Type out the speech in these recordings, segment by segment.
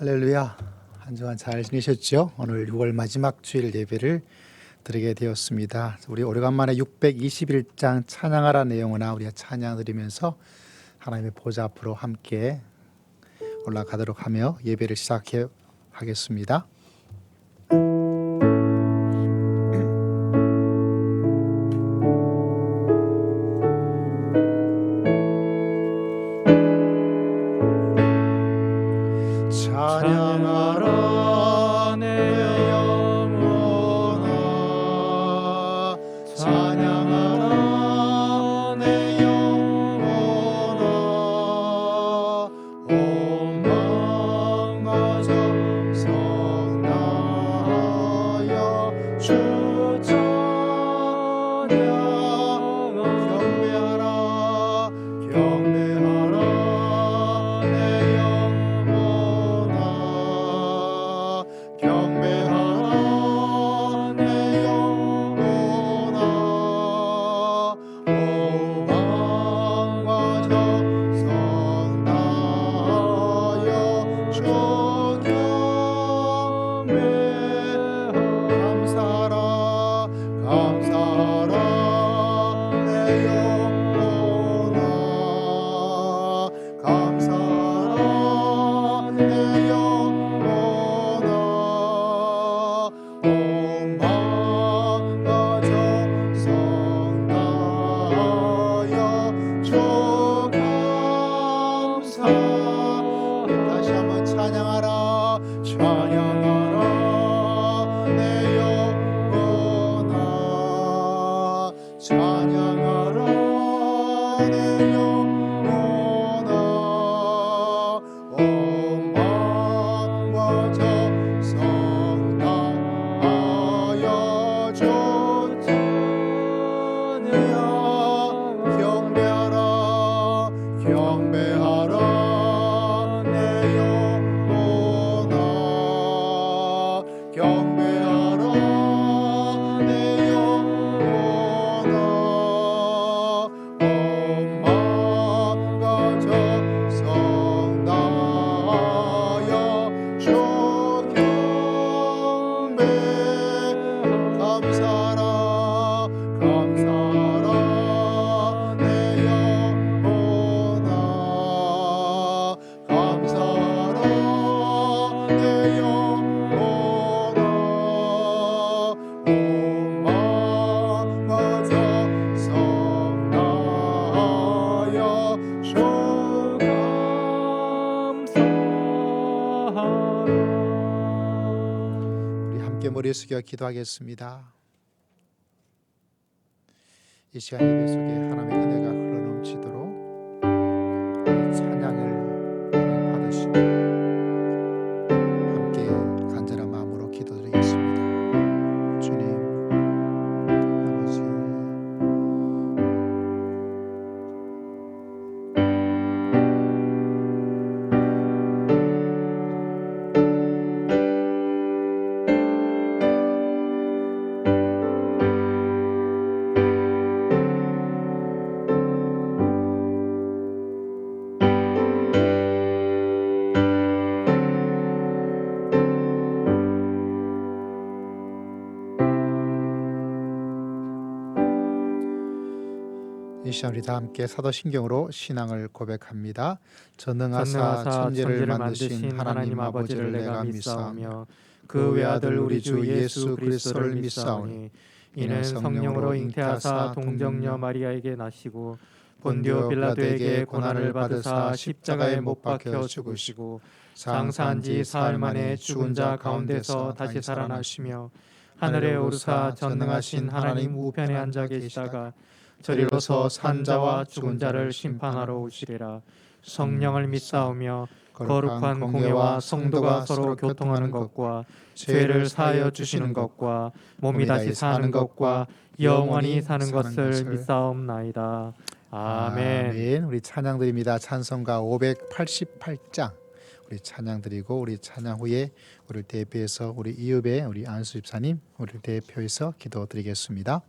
할렐루야. 한 주간 잘 지내셨죠? 오늘 6월 마지막 주일 예배를 드리게 되었습니다. 우리 오래간만에 621장 찬양하라 내용으로 우리가 찬양 드리면서 하나님의 보좌 앞으로 함께 올라가도록 하며 예배를 시작해 하겠습니다. 찬양하라 내 영혼아, 찬양하라 내 영혼아, 온 마음과 정성 다하여 주 찬양하라. 경배하라 내 영혼아, 경배하라 내 영혼아, 온 마음과 정성 다하여 주 감사하라, 감사하라 내 영혼아, 감사하라 내 영혼아, 온 마음과 정성 다하여 주 감사. 다시 한번 찬양하라, 찬양하라 내 영혼아, 찬양하라 내 영혼아, 온 마음과 정성 다하여 주 경배하라, 경배하라 내 영혼아, 경배하라 내 영혼아, 온 마음과 정성 다하여 주 경배. 감사하라, 감사하라 내 영혼아, 감사하라 내 영혼아, 온 마음과 정성 다하여 주 감사하라. 우리 함께 머리 숙여 기도하겠습니다. 이 시간 예배 속에 하나님의 은혜가 흘러넘치도록 찬양을 받으시고 함께 간절한 마음으로 기도드리겠습니다. 주님, 아버지, 이 시간 우리 다 함께 사도신경으로 신앙을 고백합니다. 전능하사 천지를 만드신 하나님 아버지를 내가 믿사오며 그 외아들 우리 주 예수 그리스도를 믿사오니 이는 성령으로 잉태하사 동정녀 마리아에게 나시고 본디오 빌라도에게 고난을 받으사 십자가에 못 박혀 죽으시고 장사한 지 사흘 만에 죽은 자 가운데서 다시 살아나시며 하늘에 오르사 전능하신 하나님 우편에 앉아 계시다가 저리로서 산 자와 죽은 자를 심판하러 오시리라. 성령을 믿사오며 거룩한 공회와 성도가 서로 교통하는 것과 죄를 사하여 주시는 것과 몸이 다시 사는 것과 영원히 사는 것을 믿사옵나이다. 아멘. 우리 찬양 드립니다. 찬송가 588장 우리 찬양 드리고 우리 찬양 후에 우리를 대표해서 우리 이읍의 우리 안수 집사님 우리를 대표해서 기도 드리겠습니다.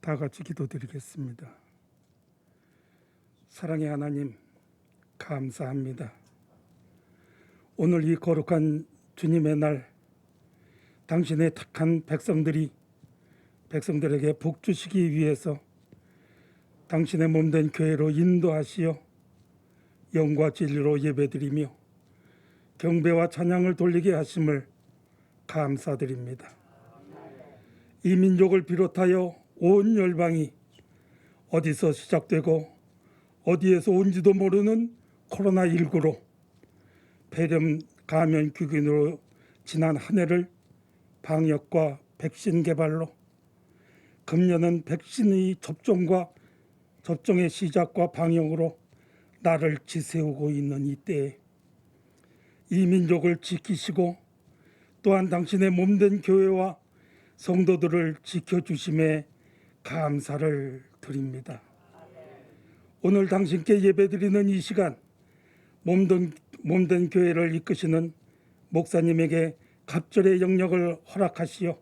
다 같이 기도드리겠습니다. 사랑의 하나님, 감사합니다. 오늘 이 거룩한 주님의 날, 당신의 택한 백성들에게 복 주시기 위해서 당신의 몸된 교회로 인도하시어 영과 진리로 예배드리며 경배와 찬양을 돌리게 하심을 감사드립니다. 이 민족을 비롯하여 온 열방이 어디서 시작되고 어디에서 온지도 모르는 코로나19로 폐렴 감염 규균으로 지난 한 해를 방역과 백신 개발로, 금년은 백신의 접종의 시작과 방역으로 나를 지새우고 있는 이때에 이 민족을 지키시고 또한 당신의 몸된 교회와 성도들을 지켜주심에 감사를 드립니다. 오늘 당신께 예배드리는 이 시간, 몸된 교회를 이끄시는 목사님에게 갑절의 영역을 허락하시어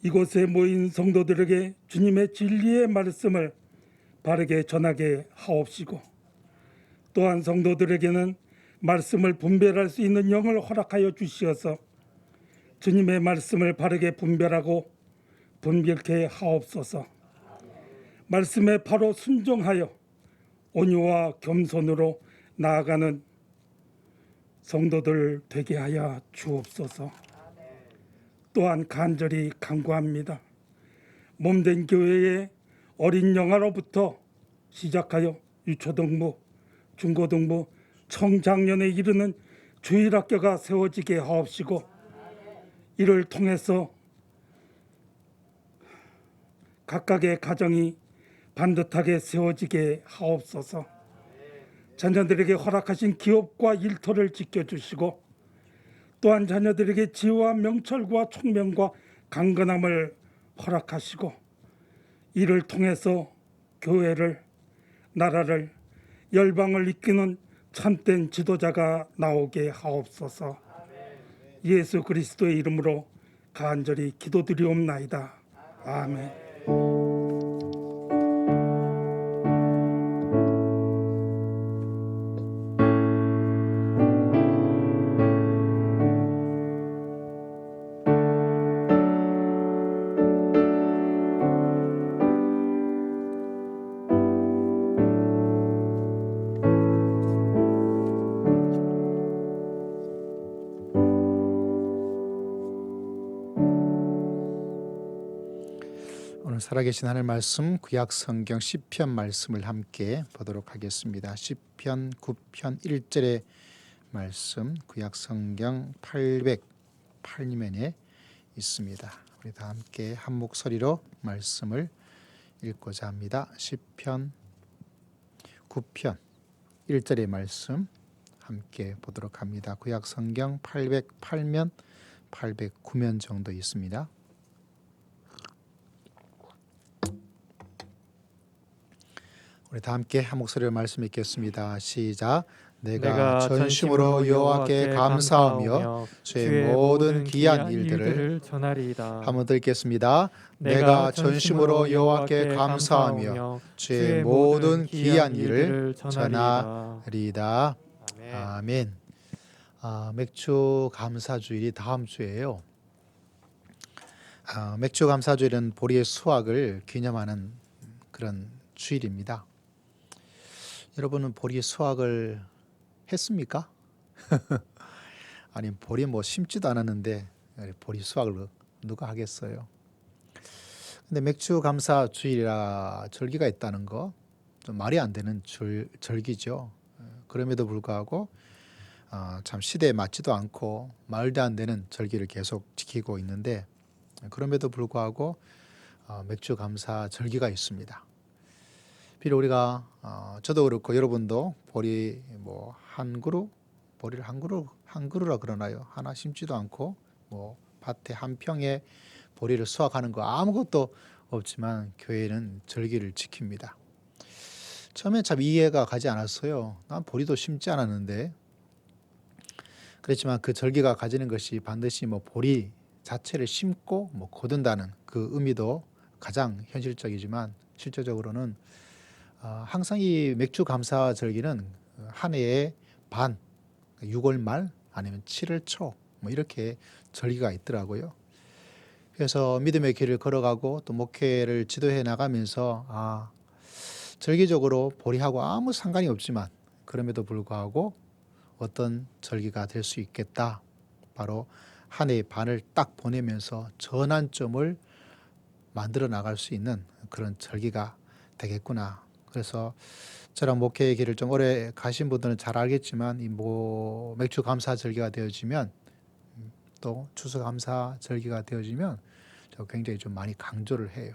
이곳에 모인 성도들에게 주님의 진리의 말씀을 바르게 전하게 하옵시고, 또한 성도들에게는 말씀을 분별할 수 있는 영을 허락하여 주시어서 주님의 말씀을 바르게 분별하고 분별케 하옵소서. 말씀에 바로 순종하여 온유와 겸손으로 나아가는 성도들 되게 하여 주옵소서. 또한 간절히 간구합니다. 몸된 교회의 어린 영아로부터 시작하여 유초등부, 중고등부, 청장년에 이르는 주일학교가 세워지게 하옵시고, 이를 통해서 각각의 가정이 반듯하게 세워지게 하옵소서. 자녀들에게 허락하신 기업과 일터를 지켜주시고, 또한 자녀들에게 지혜와 명철과 총명과 강건함을 허락하시고, 이를 통해서 교회를, 나라를, 열방을 이끄는 참된 지도자가 나오게 하옵소서. 예수 그리스도의 이름으로 간절히 기도드리옵나이다. 아멘. 오늘 살아계신 하나님 말씀, 구약 성경 시편 말씀을 함께 보도록 하겠습니다. 시편 9편 1절의 말씀, 구약 성경 808면에 있습니다. 우리 다 함께 한 목소리로 말씀을 읽고자 합니다. 시편 9편 1절의 말씀 함께 보도록 합니다. 구약 성경 808면, 809면 정도 있습니다. 우리 다 함께 한 목소리로 말씀 읽겠습니다. 시작. 내가 전심으로 여호와께 감사하며 주의 모든 귀한 일들을 전하리이다. 한번 더 읽겠습니다. 내가 전심으로 여호와께 감사하며 주의 모든 귀한 일을 전하리이다. 아멘. 맥주 감사주일이 다음 주예요. 맥주 감사주일은 보리의 수확을 기념하는 그런 주일입니다. 여러분은 보리 수확을 했습니까? 아니, 보리 심지도 않았는데 보리 수확을 누가 하겠어요? 근데 맥주 감사 주일이라 절기가 있다는 거 좀 말이 안 되는 절기죠. 그럼에도 불구하고 참 시대에 맞지도 않고 말도 안 되는 절기를 계속 지키고 있는데, 그럼에도 불구하고 맥주 감사 절기가 있습니다. 비록 우리가 저도 그렇고 여러분도 보리 한 그루, 보리를 한 그루라 그러나요? 하나 심지도 않고 밭에 한 평에 보리를 수확하는 거 아무것도 없지만 교회는 절기를 지킵니다. 처음에 참 이해가 가지 않았어요. 난 보리도 심지 않았는데. 그렇지만 그 절기가 가지는 것이 반드시 보리 자체를 심고 거둔다는 그 의미도 가장 현실적이지만 실제적으로는 항상 이 맥주 감사 절기는 한 해에 반, 6월 말 아니면 7월 초 뭐 이렇게 절기가 있더라고요. 그래서 믿음의 길을 걸어가고 또 목회를 지도해 나가면서 절기적으로 보리하고 아무 상관이 없지만 그럼에도 불구하고 어떤 절기가 될 수 있겠다. 바로 한 해의 반을 딱 보내면서 전환점을 만들어 나갈 수 있는 그런 절기가 되겠구나. 그래서 저랑 목회의 길을 좀 오래 가신 분들은 잘 알겠지만 이 맥주 감사 절기가 되어지면 또 추수 감사 절기가 되어지면 저 굉장히 좀 많이 강조를 해요.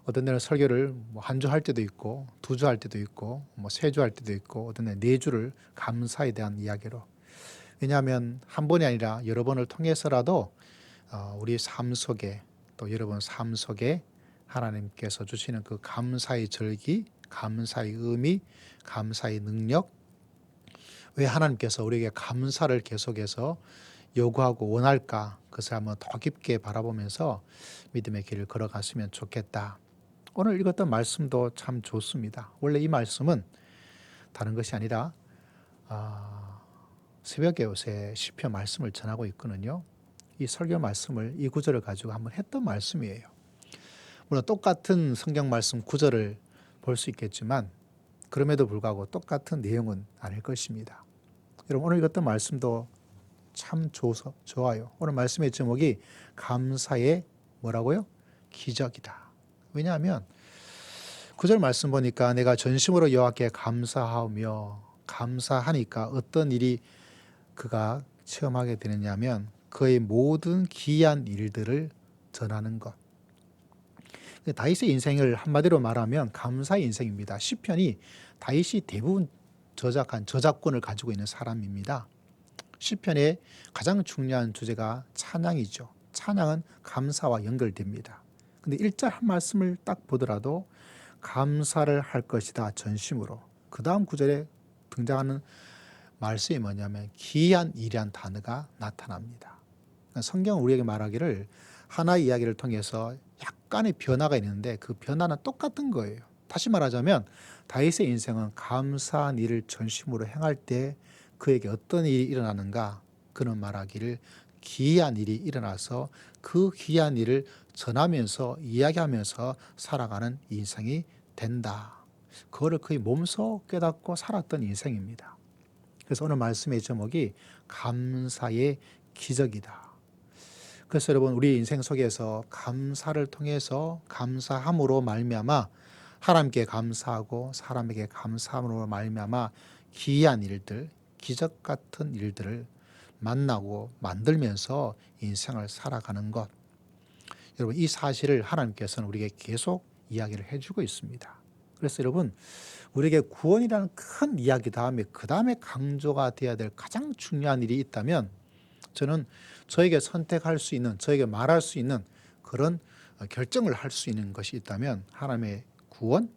어떤 데는 설교를 한 주 할 때도 있고 2주 할 때도 있고 3주 할 때도 있고 어떤 데는 4주를 감사에 대한 이야기로. 왜냐하면 한 번이 아니라 여러 번을 통해서라도 우리 삶 속에 또 여러분 삶 속에 하나님께서 주시는 그 감사의 절기, 감사의 의미, 감사의 능력, 왜 하나님께서 우리에게 감사를 계속해서 요구하고 원할까? 그것을 한번 더 깊게 바라보면서 믿음의 길을 걸어갔으면 좋겠다. 오늘 읽었던 말씀도 참 좋습니다. 원래 이 말씀은 다른 것이 아니라 새벽에 요새 시편 말씀을 전하고 있거든요. 이 설교 말씀을 이 구절을 가지고 한번 했던 말씀이에요. 물론 똑같은 성경 말씀 구절을 볼 수 있겠지만 그럼에도 불구하고 똑같은 내용은 아닐 것입니다. 여러분 오늘 읽었던 말씀도 참 좋아요. 오늘 말씀의 제목이 감사의 뭐라고요? 기적이다. 왜냐하면 구절 말씀 보니까 내가 전심으로 여호와께 감사하며 감사하니까 어떤 일이 그가 체험하게 되느냐면 그의 모든 기이한 일들을 전하는 것. 다윗의 인생을 한마디로 말하면 감사의 인생입니다. 시편이 다윗이 대부분 저작한 저작권을 가지고 있는 사람입니다. 시편의 가장 중요한 주제가 찬양이죠. 찬양은 감사와 연결됩니다. 근데 1절 한 말씀을 딱 보더라도 감사를 할 것이다 전심으로. 그 다음 구절에 등장하는 말씀이 뭐냐면 기이한 일이란 단어가 나타납니다. 그러니까 성경은 우리에게 말하기를 하나의 이야기를 통해서 약간의 변화가 있는데 그 변화는 똑같은 거예요. 다시 말하자면 다윗의 인생은 감사한 일을 전심으로 행할 때 그에게 어떤 일이 일어나는가? 그는 말하기를 기이한 일이 일어나서 그 기이한 일을 전하면서 이야기하면서 살아가는 인생이 된다. 그거를 그의 몸소 깨닫고 살았던 인생입니다. 그래서 오늘 말씀의 제목이 감사의 기적이다. 그래서 여러분 우리 인생 속에서 감사를 통해서 감사함으로 말미암아 하나님께 감사하고 사람에게 감사함으로 말미암아 기이한 일들, 기적 같은 일들을 만나고 만들면서 인생을 살아가는 것. 여러분 이 사실을 하나님께서는 우리에게 계속 이야기를 해주고 있습니다. 그래서 여러분 우리에게 구원이라는 큰 이야기 다음에 그 다음에 강조가 되어야 될 가장 중요한 일이 있다면 저는 저에게 선택할 수 있는, 저에게 말할 수 있는 그런 결정을 할 수 있는 것이 있다면 하나님의 구원,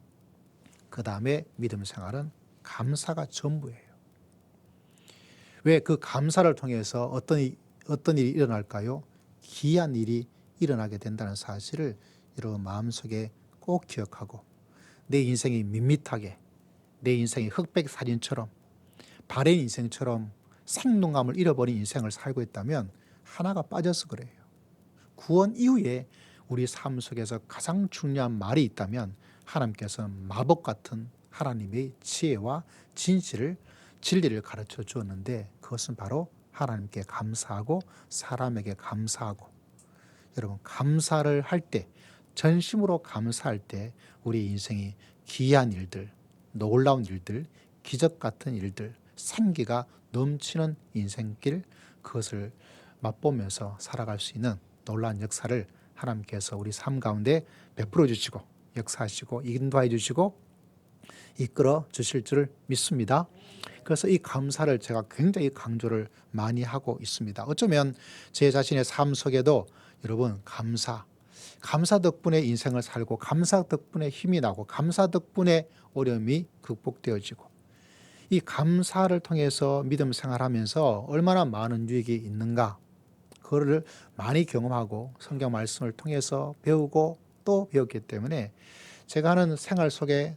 그 다음에 믿음 생활은 감사가 전부예요. 왜 그 감사를 통해서 어떤 일이 일어날까요? 기이한 일이 일어나게 된다는 사실을 여러분 마음속에 꼭 기억하고 내 인생이 밋밋하게 내 인생이 흑백 사진처럼 바랜 인생처럼 생동감을 잃어버린 인생을 살고 있다면 하나가 빠져서 그래요. 구원 이후에 우리 삶 속에서 가장 중요한 말이 있다면 하나님께서는 마법 같은 하나님의 지혜와 진리를 가르쳐 주었는데 그것은 바로 하나님께 감사하고 사람에게 감사하고 여러분 감사를 할 때 전심으로 감사할 때 우리 인생이 기이한 일들, 놀라운 일들, 기적 같은 일들, 생기가 넘치는 인생길 그것을 맛보면서 살아갈 수 있는 놀라운 역사를 하나님께서 우리 삶 가운데 베풀어 주시고 역사하시고 인도해 주시고 이끌어 주실 줄 믿습니다. 그래서 이 감사를 제가 굉장히 강조를 많이 하고 있습니다. 어쩌면 제 자신의 삶 속에도 여러분 감사 덕분에 인생을 살고 감사 덕분에 힘이 나고 감사 덕분에 어려움이 극복되어지고 이 감사를 통해서 믿음 생활하면서 얼마나 많은 유익이 있는가 그거를 많이 경험하고 성경 말씀을 통해서 배우고 또 배웠기 때문에 제가 하는 생활 속에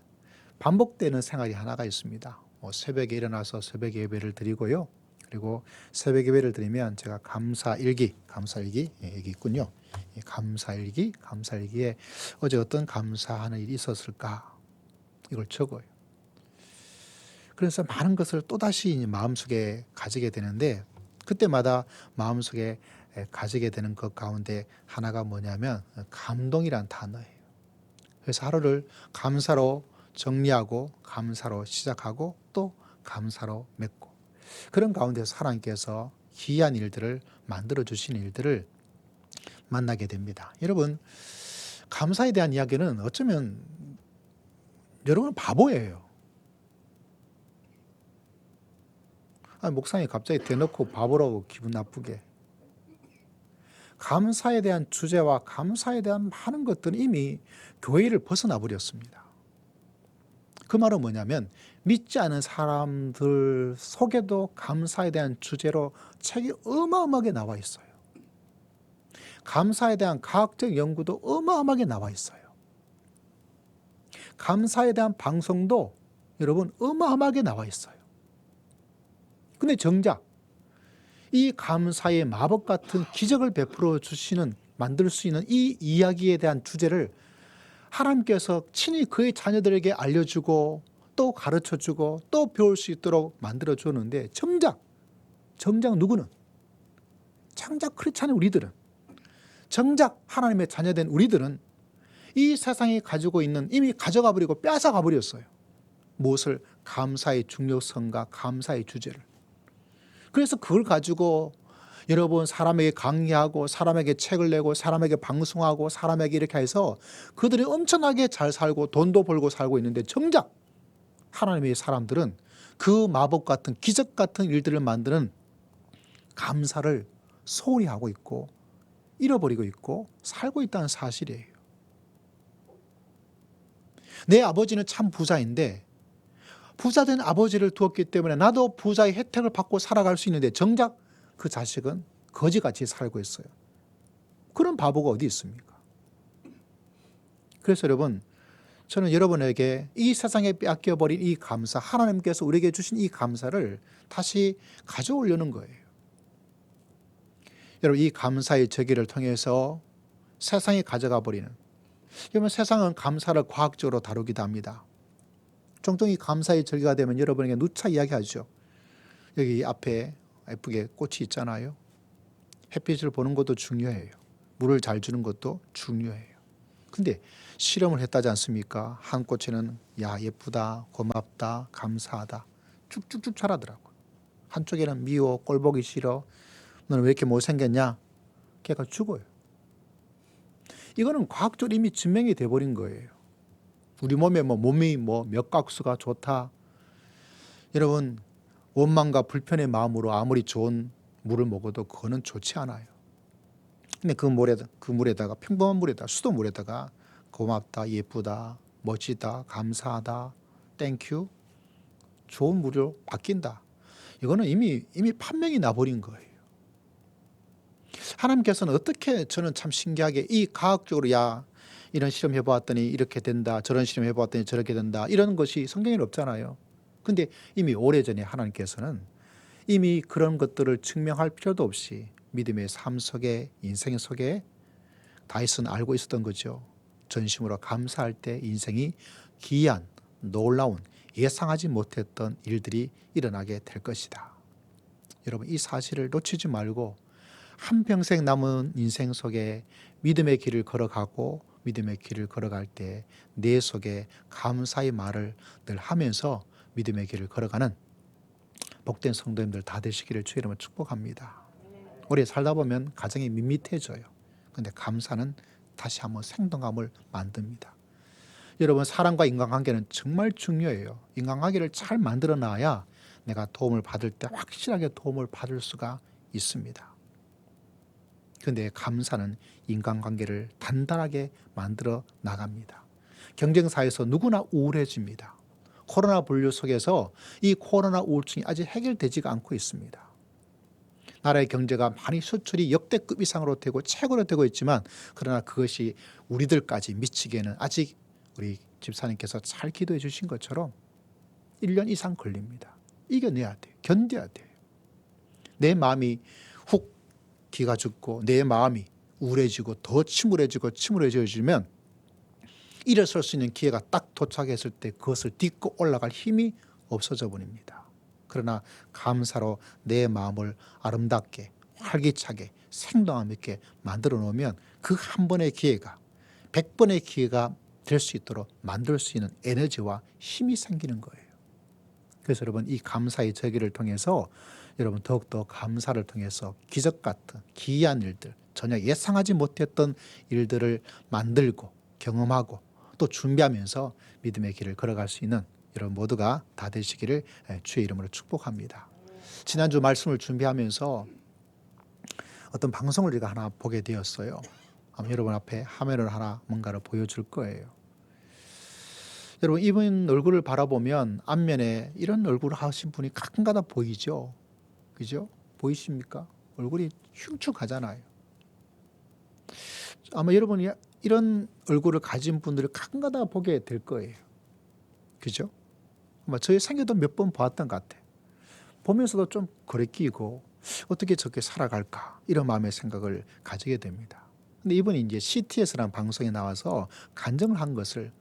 반복되는 생활이 하나가 있습니다. 새벽에 일어나서 새벽 예배를 드리고요. 그리고 새벽 예배를 드리면 제가 감사일기 여기 있군요. 이 감사일기에 어제 어떤 감사하는 일이 있었을까 이걸 적어요. 그래서 많은 것을 또다시 마음속에 가지게 되는데 그때마다 마음속에 가지게 되는 것 가운데 하나가 뭐냐면 감동이란 단어예요. 그래서 하루를 감사로 정리하고 감사로 시작하고 또 감사로 맺고 그런 가운데서 하나님께서 기이한 일들을 만들어 주신 일들을 만나게 됩니다. 여러분 감사에 대한 이야기는 어쩌면 여러분은 바보예요. 목사님이 갑자기 대놓고 바보라고 기분 나쁘게. 감사에 대한 주제와 감사에 대한 많은 것들은 이미 교회를 벗어나 버렸습니다. 그 말은 뭐냐면 믿지 않은 사람들 속에도 감사에 대한 주제로 책이 어마어마하게 나와 있어요. 감사에 대한 과학적 연구도 어마어마하게 나와 있어요. 감사에 대한 방송도 여러분 어마어마하게 나와 있어요. 근데 정작 이 감사의 마법 같은 기적을 베풀어 주시는 만들 수 있는 이 이야기에 대한 주제를 하나님께서 친히 그의 자녀들에게 알려주고 또 가르쳐주고 또 배울 수 있도록 만들어 주는데 정작 누구는 정작 그렇지 않은 우리들은 정작 하나님의 자녀된 우리들은 이 세상이 가지고 있는 이미 가져가 버리고 뺏어가 버렸어요. 무엇을? 감사의 중요성과 감사의 주제를. 그래서 그걸 가지고 여러분 사람에게 강의하고 사람에게 책을 내고 사람에게 방송하고 사람에게 이렇게 해서 그들이 엄청나게 잘 살고 돈도 벌고 살고 있는데 정작 하나님의 사람들은 그 마법 같은 기적 같은 일들을 만드는 감사를 소홀히 하고 있고 잃어버리고 있고 살고 있다는 사실이에요. 내 아버지는 참 부자인데 부자된 아버지를 두었기 때문에 나도 부자의 혜택을 받고 살아갈 수 있는데 정작 그 자식은 거지같이 살고 있어요. 그런 바보가 어디 있습니까? 그래서 여러분 저는 여러분에게 이 세상에 빼앗겨버린 이 감사 하나님께서 우리에게 주신 이 감사를 다시 가져오려는 거예요. 여러분 이 감사의 저기를 통해서 세상이 가져가 버리는 여러분 세상은 감사를 과학적으로 다루기도 합니다. 종종 이 감사의 절기가 되면 여러분에게 누차 이야기하죠. 여기 앞에 예쁘게 꽃이 있잖아요. 햇빛을 보는 것도 중요해요. 물을 잘 주는 것도 중요해요. 근데 실험을 했다지 않습니까? 한 꽃에는 야 예쁘다, 고맙다, 감사하다 쭉쭉쭉 자라더라고요. 한쪽에는 미워, 꼴보기 싫어, 너는 왜 이렇게 못생겼냐? 걔가 죽어요. 이거는 과학적으로 이미 증명이 돼버린 거예요. 우리 몸에 몸이 맥각수가 좋다. 여러분 원망과 불편의 마음으로 아무리 좋은 물을 먹어도 그거는 좋지 않아요. 근데 그 물에다가 평범한 물에다가 수돗물에다가 고맙다, 예쁘다, 멋지다, 감사하다, 땡큐, 좋은 물로 바뀐다. 이거는 이미 판명이 나버린 거예요. 하나님께서는 어떻게 저는 참 신기하게 이 과학적으로 야 이런 실험 해보았더니 이렇게 된다, 저런 실험 해보았더니 저렇게 된다 이런 것이 성경에 없잖아요. 근데 이미 오래전에 하나님께서는 이미 그런 것들을 증명할 필요도 없이 믿음의 삶 속에 인생 속에 다윗은 알고 있었던 거죠. 전심으로 감사할 때 인생이 기이한 놀라운 예상하지 못했던 일들이 일어나게 될 것이다. 여러분 이 사실을 놓치지 말고 한평생 남은 인생 속에 믿음의 길을 걸어가고 믿음의 길을 걸어갈 때 내 속에 감사의 말을 늘 하면서 믿음의 길을 걸어가는 복된 성도님들 다 되시기를 주의 이름으로 축복합니다. 오래 살다 보면 가정이 밋밋해져요. 그런데 감사는 다시 한번 생동감을 만듭니다. 여러분 사람과 인간관계는 정말 중요해요. 인간관계를 잘 만들어 놔야 내가 도움을 받을 때 확실하게 도움을 받을 수가 있습니다. 그런데 감사는 인간관계를 단단하게 만들어 나갑니다. 경쟁사에서 누구나 우울해집니다. 코로나 분류 속에서 이 코로나 우울증이 아직 해결되지가 않고 있습니다. 나라의 경제가 많이 수출이 역대급 이상으로 되고 최고로 되고 있지만 그러나 그것이 우리들까지 미치기에는 아직 우리 집사님께서 잘 기도해 주신 것처럼 1년 이상 걸립니다. 이겨내야 돼요. 견뎌야 돼요. 내 마음이 훅 기가 죽고 내 마음이 우울해지고 더 침울해지면 일어설 수 있는 기회가 딱 도착했을 때 그것을 딛고 올라갈 힘이 없어져 버립니다. 그러나 감사로 내 마음을 아름답게 활기차게 생동감 있게 만들어 놓으면 그 한 번의 기회가 100번의 기회가 될 수 있도록 만들 수 있는 에너지와 힘이 생기는 거예요. 그래서 여러분 이 감사의 절기를 통해서 여러분 더욱더 감사를 통해서 기적 같은 기이한 일들 전혀 예상하지 못했던 일들을 만들고 경험하고 또 준비하면서 믿음의 길을 걸어갈 수 있는 여러분 모두가 다 되시기를 주의 이름으로 축복합니다. 지난주 말씀을 준비하면서 어떤 방송을 우리가 하나 보게 되었어요. 아마 여러분 앞에 화면을 하나 뭔가를 보여줄 거예요. 여러분 이분 얼굴을 바라보면 앞면에 이런 얼굴을 하신 분이 가끔가다 보이죠. 그죠? 보이십니까? 얼굴이 흉측하잖아요. 아마 여러분이 이런 얼굴을 가진 분들을 가끔가다 보게 될 거예요. 그죠? 아마 저의 생애도 몇 번 보았던 것 같아요. 보면서도 좀 거리끼고 어떻게 저렇게 살아갈까 이런 마음의 생각을 가지게 됩니다. 근데 이분이 이제 CTS라는 방송에 나와서 간증을 한 것을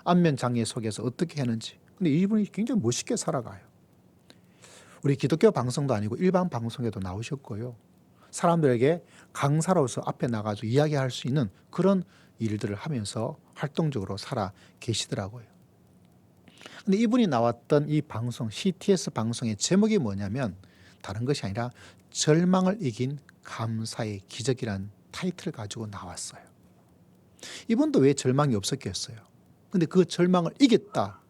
안면 장애 속에서 어떻게 했는지. 근데 이분이 굉장히 멋있게 살아가요. 우리 기독교 방송도 아니고 일반 방송에도 나오셨고요. 사람들에게 강사로서 앞에 나가서 이야기할 수 있는 그런 일들을 하면서 활동적으로 살아 계시더라고요. 근데 이분이 나왔던 이 방송, CTS 방송의 제목이 뭐냐면 다른 것이 아니라 절망을 이긴 감사의 기적이라는 타이틀을 가지고 나왔어요. 이분도 왜 절망이 없었겠어요? 근데 그 절망을 이겼다.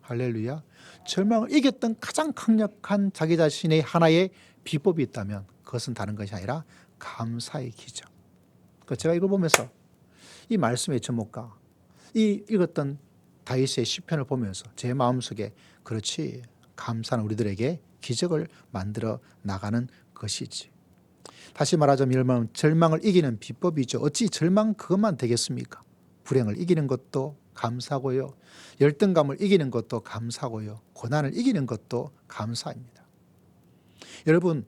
할렐루야. 절망을 이겼던 가장 강력한 자기 자신의 하나의 비법이 있다면 그것은 다른 것이 아니라 감사의 기적. 제가 이걸 보면서 이 말씀의 제목과 이 읽었던 다윗의 시편을 보면서 제 마음속에 그렇지 감사는 우리들에게 기적을 만들어 나가는 것이지. 다시 말하자면 절망을 이기는 비법이죠. 어찌 절망 그것만 되겠습니까? 불행을 이기는 것도 감사고요. 열등감을 이기는 것도 감사고요. 고난을 이기는 것도 감사입니다. 여러분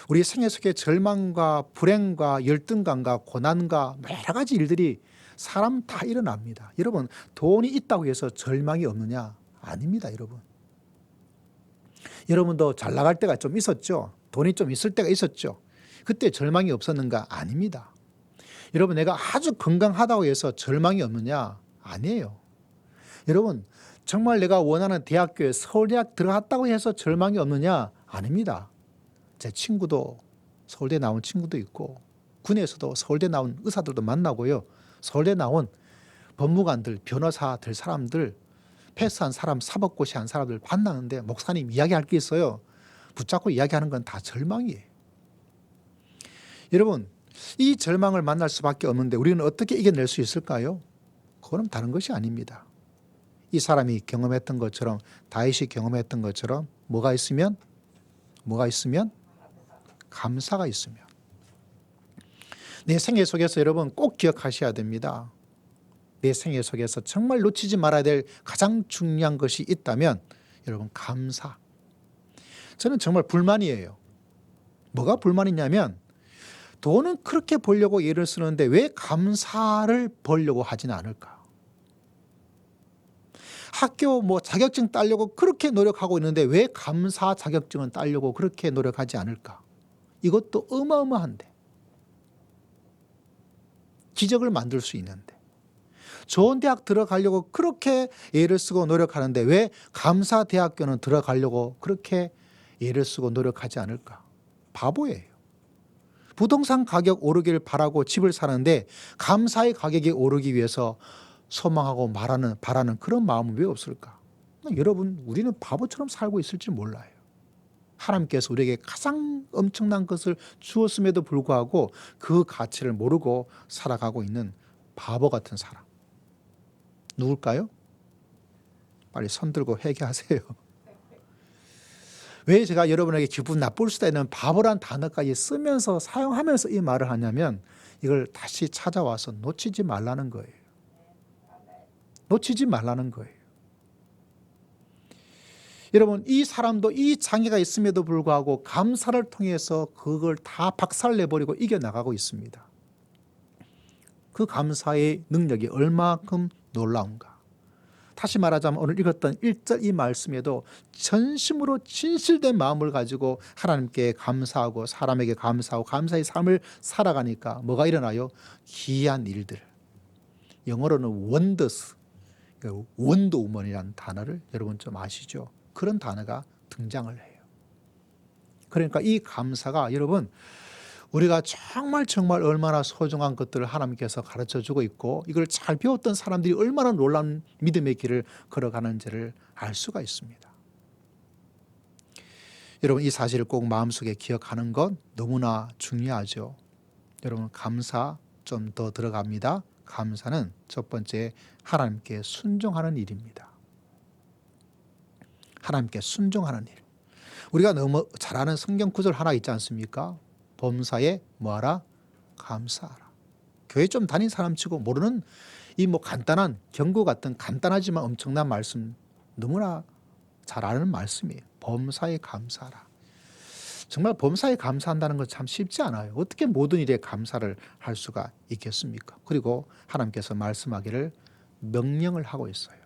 우리 생애 속에 절망과 불행과 열등감과 고난과 여러 가지 일들이 사람 다 일어납니다. 여러분 돈이 있다고 해서 절망이 없느냐? 아닙니다. 여러분도 잘 나갈 때가 좀 있었죠. 돈이 좀 있을 때가 있었죠. 그때 절망이 없었는가? 아닙니다. 여러분 내가 아주 건강하다고 해서 절망이 없느냐? 아니에요. 여러분 정말 내가 원하는 대학교에 서울대학 들어갔다고 해서 절망이 없느냐? 아닙니다. 제 친구도 서울대 나온 친구도 있고 군에서도 서울대 나온 의사들도 만나고요. 서울대 나온 법무관들, 변호사 될 사람들, 패스한 사람, 사법고시한 사람들 만나는데 목사님 이야기할 게 있어요. 붙잡고 이야기하는 건 다 절망이에요. 여러분 이 절망을 만날 수밖에 없는데 우리는 어떻게 이겨낼 수 있을까요? 그건 다른 것이 아닙니다. 이 사람이 경험했던 것처럼 다윗이 경험했던 것처럼 뭐가 있으면 감사가 있으면 내 생애 속에서 여러분 꼭 기억하셔야 됩니다. 내 생애 속에서 정말 놓치지 말아야 될 가장 중요한 것이 있다면 여러분 감사. 저는 정말 불만이에요. 뭐가 불만이냐면 돈은 그렇게 벌려고 일을 쓰는데 왜 감사를 벌려고 하지는 않을까? 학교 자격증 따려고 그렇게 노력하고 있는데 왜 감사 자격증은 따려고 그렇게 노력하지 않을까? 이것도 어마어마한데 기적을 만들 수 있는데 좋은 대학 들어가려고 그렇게 애를 쓰고 노력하는데 왜 감사대학교는 들어가려고 그렇게 애를 쓰고 노력하지 않을까? 바보예요. 부동산 가격 오르기를 바라고 집을 사는데 감사의 가격이 오르기 위해서 소망하고 바라는 그런 마음은 왜 없을까? 여러분 우리는 바보처럼 살고 있을지 몰라요. 하나님께서 우리에게 가장 엄청난 것을 주었음에도 불구하고 그 가치를 모르고 살아가고 있는 바보 같은 사람. 누굴까요? 빨리 손 들고 회개하세요. 왜 제가 여러분에게 기분 나쁠 수도 있는 바보란 단어까지 쓰면서 사용하면서 이 말을 하냐면 이걸 다시 찾아와서 놓치지 말라는 거예요. 놓치지 말라는 거예요. 여러분, 이 사람도 이 장애가 있음에도 불구하고 감사를 통해서 그걸 다 박살내버리고 이겨나가고 있습니다. 그 감사의 능력이 얼마큼 놀라운가. 다시 말하자면 오늘 읽었던 1절 이 말씀에도 전심으로 진실된 마음을 가지고 하나님께 감사하고 사람에게 감사하고 감사의 삶을 살아가니까 뭐가 일어나요? 기이한 일들. 영어로는 원더스, 원더우먼이라는 단어를 여러분 좀 아시죠? 그런 단어가 등장을 해요. 그러니까 이 감사가 여러분 우리가 정말 얼마나 소중한 것들을 하나님께서 가르쳐주고 있고 이걸 잘 배웠던 사람들이 얼마나 놀라운 믿음의 길을 걸어가는지를 알 수가 있습니다. 여러분 이 사실을 꼭 마음속에 기억하는 건 너무나 중요하죠. 여러분 감사 좀 더 들어갑니다. 감사는 첫 번째 하나님께 순종하는 일입니다. 하나님께 순종하는 일. 우리가 너무 잘 아는 성경 구절 하나 있지 않습니까? 범사에 뭐하라? 감사하라. 교회 좀 다닌 사람 치고 모르는 이 간단한 경고 같은 간단하지만 엄청난 말씀 너무나 잘 아는 말씀이에요. 범사에 감사하라. 정말 범사에 감사한다는 건 참 쉽지 않아요. 어떻게 모든 일에 감사를 할 수가 있겠습니까? 그리고 하나님께서 말씀하기를 명령을 하고 있어요.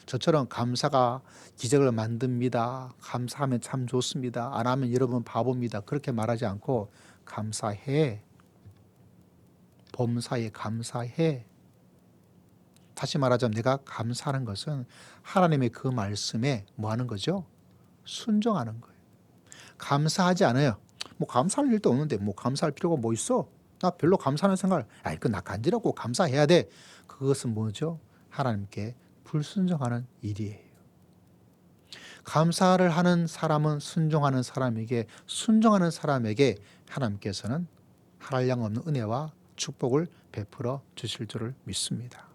저처럼 감사가 기적을 만듭니다. 감사하면 참 좋습니다. 안 하면 여러분 바보입니다. 그렇게 말하지 않고 감사해. 범사에 감사해. 다시 말하자면 내가 감사하는 것은 하나님의 그 말씀에 뭐 하는 거죠? 순종하는 거예요. 감사하지 않아요. 감사할 일도 없는데 감사할 필요가 뭐 있어? 나 별로 감사하는 생각을 그건 나 간지럽고 감사해야 돼. 그것은 뭐죠? 하나님께 불순종하는 일이에요. 감사를 하는 사람은 순종하는 사람에게 순종하는 사람에게 하나님께서는 한량 없는 은혜와 축복을 베풀어 주실 줄을 믿습니다.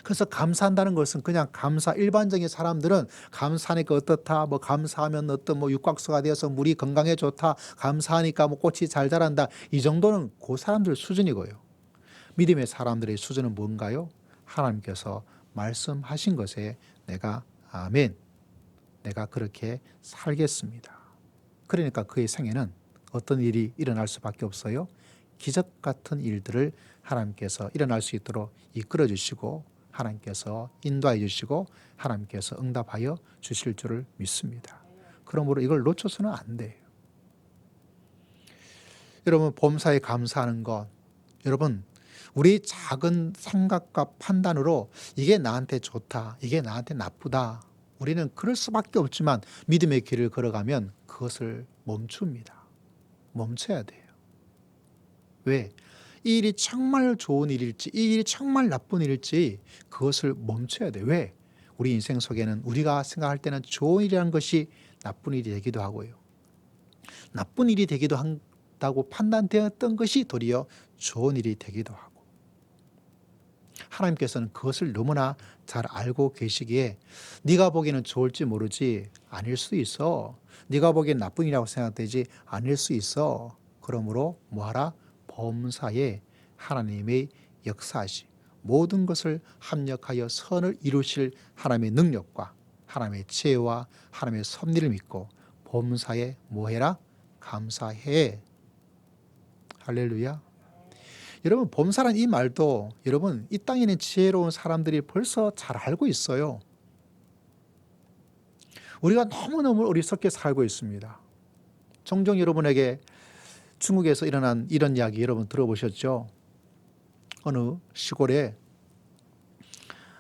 그래서 감사한다는 것은 그냥 감사 일반적인 사람들은 감사하니까 어떻다 감사하면 어떤 육각수가 되어서 물이 건강에 좋다 감사하니까 꽃이 잘 자란다 이 정도는 그 사람들 수준이고요. 믿음의 사람들의 수준은 뭔가요? 하나님께서 말씀하신 것에 내가 아멘 내가 그렇게 살겠습니다. 그러니까 그의 생애는 어떤 일이 일어날 수밖에 없어요? 기적 같은 일들을 하나님께서 일어날 수 있도록 이끌어 주시고 하나님께서 인도하여 주시고 하나님께서 응답하여 주실 줄을 믿습니다. 그러므로 이걸 놓쳐서는 안 돼요. 여러분 범사에 감사하는 것 여러분 우리 작은 생각과 판단으로 이게 나한테 좋다 이게 나한테 나쁘다 우리는 그럴 수밖에 없지만 믿음의 길을 걸어가면 그것을 멈춥니다. 멈춰야 돼요. 왜? 이 일이 정말 좋은 일일지 이 일이 정말 나쁜 일일지 그것을 멈춰야 돼요. 왜? 우리 인생 속에는 우리가 생각할 때는 좋은 일이라는 것이 나쁜 일이 되기도 하고요. 나쁜 일이 되기도 한다고 판단되었던 것이 도리어 좋은 일이 되기도 하고 하나님께서는 그것을 너무나 잘 알고 계시기에 네가 보기에는 좋을지 모르지 아닐 수 있어. 네가 보기엔 나쁜 일이라고 생각되지 아닐 수 있어. 그러므로 뭐하라? 범사에 하나님의 역사하시 모든 것을 합력하여 선을 이루실 하나님의 능력과 하나님의 지혜와 하나님의 섭리를 믿고 범사에 뭐해라? 감사해. 할렐루야. 여러분 범사란 이 말도 여러분 이 땅에 있는 지혜로운 사람들이 벌써 잘 알고 있어요. 우리가 너무너무 어리석게 살고 있습니다. 종종 여러분에게 중국에서 일어난 이런 이야기 여러분 들어보셨죠? 어느 시골에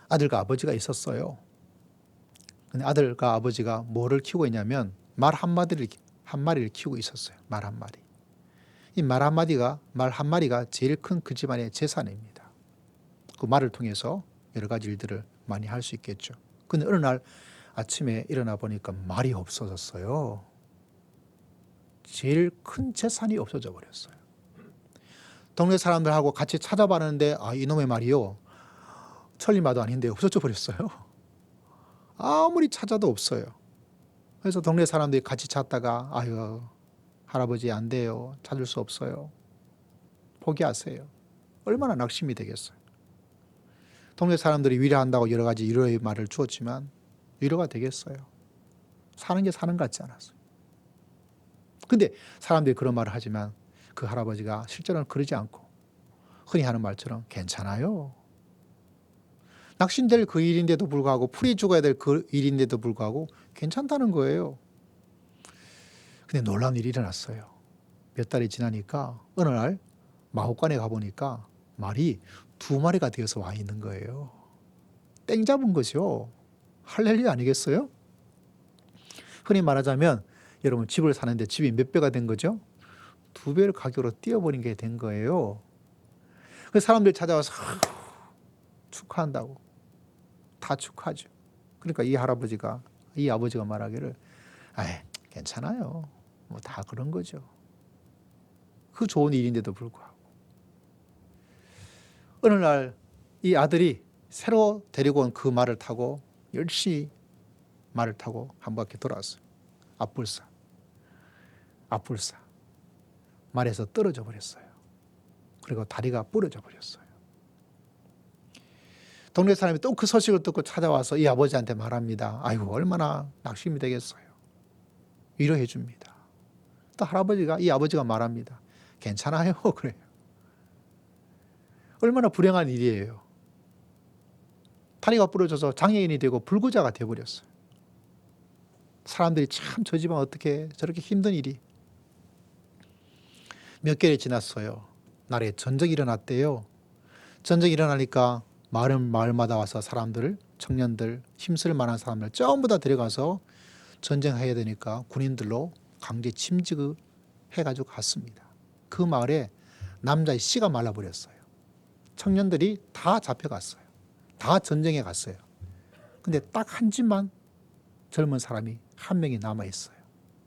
아들과 아버지가 있었어요. 근데 아들과 아버지가 뭐를 키우고 있냐면 말 한 마리를 키우고 있었어요. 말 한 마리. 이 말 한 마리가 제일 큰 그 집안의 재산입니다. 그 말을 통해서 여러 가지 일들을 많이 할 수 있겠죠. 근데 어느 날 아침에 일어나 보니까 말이 없어졌어요. 제일 큰 재산이 없어져 버렸어요. 동네 사람들하고 같이 찾아봤는데 이놈의 말이요. 천리마도 아닌데 없어져 버렸어요. 아무리 찾아도 없어요. 그래서 동네 사람들이 같이 찾다가 아유 할아버지 안 돼요. 찾을 수 없어요. 포기하세요. 얼마나 낙심이 되겠어요. 동네 사람들이 위로한다고 여러 가지 위로의 말을 주었지만 위로가 되겠어요. 사는 게 사는 것 같지 않았어요. 근데 사람들이 그런 말을 하지만 그 할아버지가 실제로는 그러지 않고 흔히 하는 말처럼 괜찮아요. 낙심될 그 일인데도 불구하고 풀이 죽어야 될 그 일인데도 불구하고 괜찮다는 거예요. 근데 놀라운 일이 일어났어요. 몇 달이 지나니까 어느 날 마호관에 가보니까 말이 2마리가 되어서 와 있는 거예요. 땡 잡은 거죠. 할렐루야 아니겠어요? 흔히 말하자면 여러분 집을 사는데 집이 몇 배가 된 거죠? 2배를 가격으로 뛰어버린 게 된 거예요. 그 사람들이 찾아와서 축하한다고 다 축하하죠. 그러니까 이 아버지가 말하기를 아이 괜찮아요. 뭐 다 그런 거죠. 그 좋은 일인데도 불구하고 어느 날 이 아들이 새로 데리고 온 그 말을 타고 열심히 말을 타고 한 바퀴 돌아왔어요. 앞불사 말에서 떨어져 버렸어요. 그리고 다리가 부러져 버렸어요. 동네 사람이 또 그 소식을 듣고 찾아와서 이 아버지한테 말합니다. 아이고 얼마나 낙심이 되겠어요. 위로해 줍니다. 또 이 아버지가 말합니다. 괜찮아요. 그래요. 얼마나 불행한 일이에요. 다리가 부러져서 장애인이 되고 불구자가 되어버렸어요. 사람들이 참 저 집안 어떻게 저렇게 힘든 일이. 몇 개월이 지났어요. 나라에 전쟁이 일어났대요. 전쟁이 일어나니까 마을마다 와서 사람들을 청년들 힘쓸 만한 사람들 전부 다 데려가서 전쟁해야 되니까 군인들로 강제 침직해가지고 갔습니다. 그 마을에 남자의 씨가 말라버렸어요. 청년들이 다 잡혀갔어요. 다 전쟁에 갔어요. 근데 딱 한 집만 젊은 사람이 한 명이 남아있어요.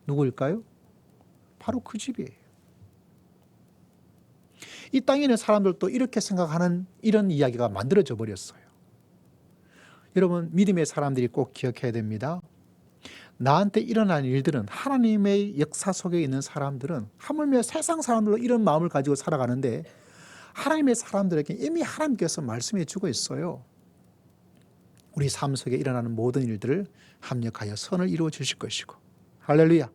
누구일까요? 바로 그 집이에요. 이 땅에 있는 사람들도 이렇게 생각하는 이런 이야기가 만들어져 버렸어요. 여러분 믿음의 사람들이 꼭 기억해야 됩니다. 나한테 일어난 일들은 하나님의 역사 속에 있는 사람들은 하물며 세상 사람들로 이런 마음을 가지고 살아가는데 하나님의 사람들에게 이미 하나님께서 말씀해 주고 있어요. 우리 삶 속에 일어나는 모든 일들을 합력하여 선을 이루어 주실 것이고 할렐루야.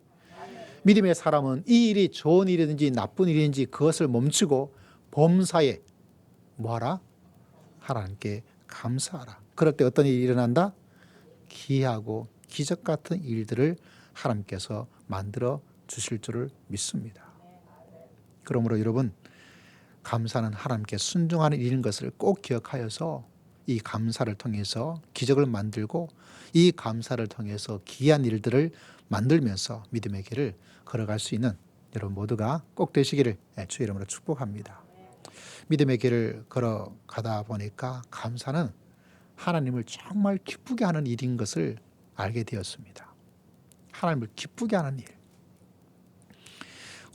믿음의 사람은 이 일이 좋은 일이든지 나쁜 일인지 그것을 멈추고 범사에 뭐하라? 하나님께 감사하라. 그럴 때 어떤 일이 일어난다? 기이하고 기적 같은 일들을 하나님께서 만들어 주실 줄을 믿습니다. 그러므로 여러분 감사는 하나님께 순종하는 일인 것을 꼭 기억하여서 이 감사를 통해서 기적을 만들고 이 감사를 통해서 기이한 일들을 만들면서 믿음의 길을 걸어갈 수 있는 여러분 모두가 꼭 되시기를 주의 이름으로 축복합니다. 믿음의 길을 걸어가다 보니까 감사는 하나님을 정말 기쁘게 하는 일인 것을 알게 되었습니다. 하나님을 기쁘게 하는 일.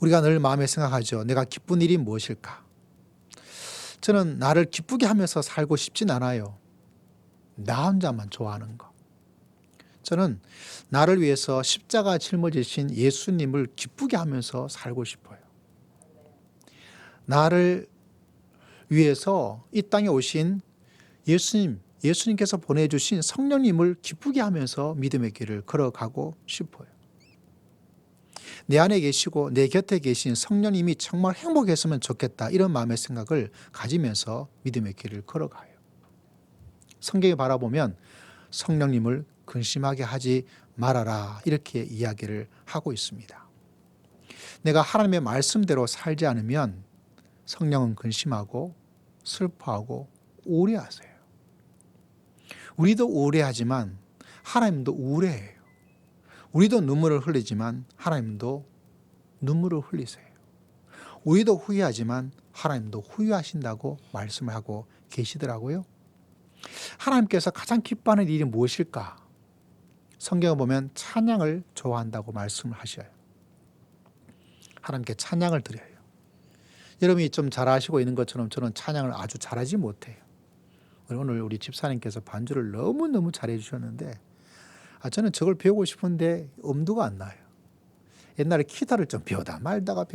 우리가 늘 마음에 생각하죠. 내가 기쁜 일이 무엇일까? 저는 나를 기쁘게 하면서 살고 싶진 않아요. 나 혼자만 좋아하는 거. 저는 나를 위해서 십자가 짊어지신 예수님을 기쁘게 하면서 살고 싶어요. 나를 위해서 이 땅에 오신 예수님께서 보내주신 성령님을 기쁘게 하면서 믿음의 길을 걸어가고 싶어요. 내 안에 계시고 내 곁에 계신 성령님이 정말 행복했으면 좋겠다 이런 마음의 생각을 가지면서 믿음의 길을 걸어가요. 성경에 바라보면 성령님을 근심하게 하지 말아라 이렇게 이야기를 하고 있습니다. 내가 하나님의 말씀대로 살지 않으면 성령은 근심하고 슬퍼하고 우울해하세요. 우리도 우울해하지만 하나님도 우울해해요. 우리도 눈물을 흘리지만 하나님도 눈물을 흘리세요. 우리도 후회하지만 하나님도 후회하신다고 말씀을 하고 계시더라고요. 하나님께서 가장 기뻐하는 일이 무엇일까? 성경을 보면 찬양을 좋아한다고 말씀을 하셔요. 하나님께 찬양을 드려요. 여러분이 좀 잘하시고 있는 것처럼 저는 찬양을 아주 잘하지 못해요. 오늘 우리 집사님께서 반주를 너무너무 잘해 주셨는데 저는 저걸 배우고 싶은데 엄두가 안 나요. 옛날에 기타를 좀 배우다 말다가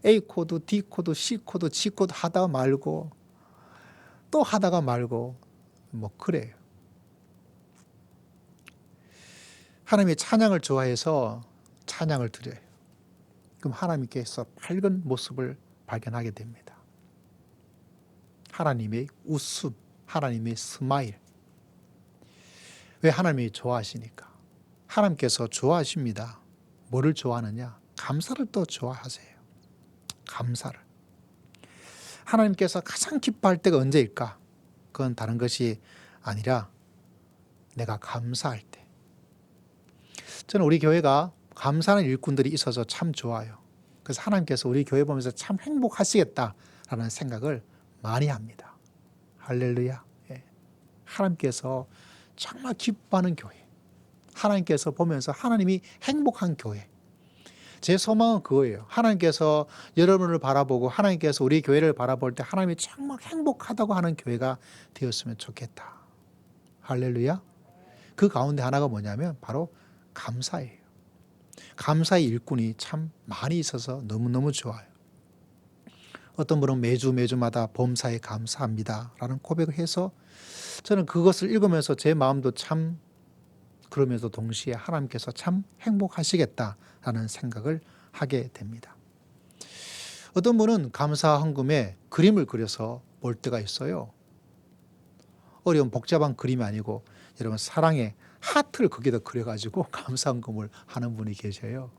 A 코드, D 코드, C 코드, G 코드 하다가 말고 또 하다가 말고 뭐 그래요. 하나님이 찬양을 좋아해서 찬양을 드려요. 그럼 하나님께서 밝은 모습을 발견하게 됩니다. 하나님의 웃음, 하나님의 스마일. 왜 하나님이 좋아하시니까? 하나님께서 좋아하십니다. 뭐를 좋아하느냐? 감사를 또 좋아하세요. 감사를. 하나님께서 가장 기뻐할 때가 언제일까? 그건 다른 것이 아니라 내가 감사할 때. 저는 우리 교회가 감사하는 일꾼들이 있어서 참 좋아요. 그래서 하나님께서 우리 교회 보면서 참 행복하시겠다라는 생각을 많이 합니다. 할렐루야. 하나님께서 정말 기뻐하는 교회. 하나님께서 보면서 하나님이 행복한 교회. 제 소망은 그거예요. 하나님께서 여러분을 바라보고 하나님께서 우리 교회를 바라볼 때 하나님이 정말 행복하다고 하는 교회가 되었으면 좋겠다. 할렐루야. 그 가운데 하나가 뭐냐면 바로 감사예요. 감사의 일꾼이 참 많이 있어서 너무너무 좋아요. 어떤 분은 매주마다 범사에 감사합니다 라는 고백을 해서 저는 그것을 읽으면서 제 마음도 참 그러면서 동시에 하나님께서 참 행복하시겠다라는 생각을 하게 됩니다. 어떤 분은 감사 헌금에 그림을 그려서 볼 때가 있어요. 어려운 복잡한 그림이 아니고 여러분 사랑의 하트를 거기다 그려가지고 감사 헌금을 하는 분이 계셔요.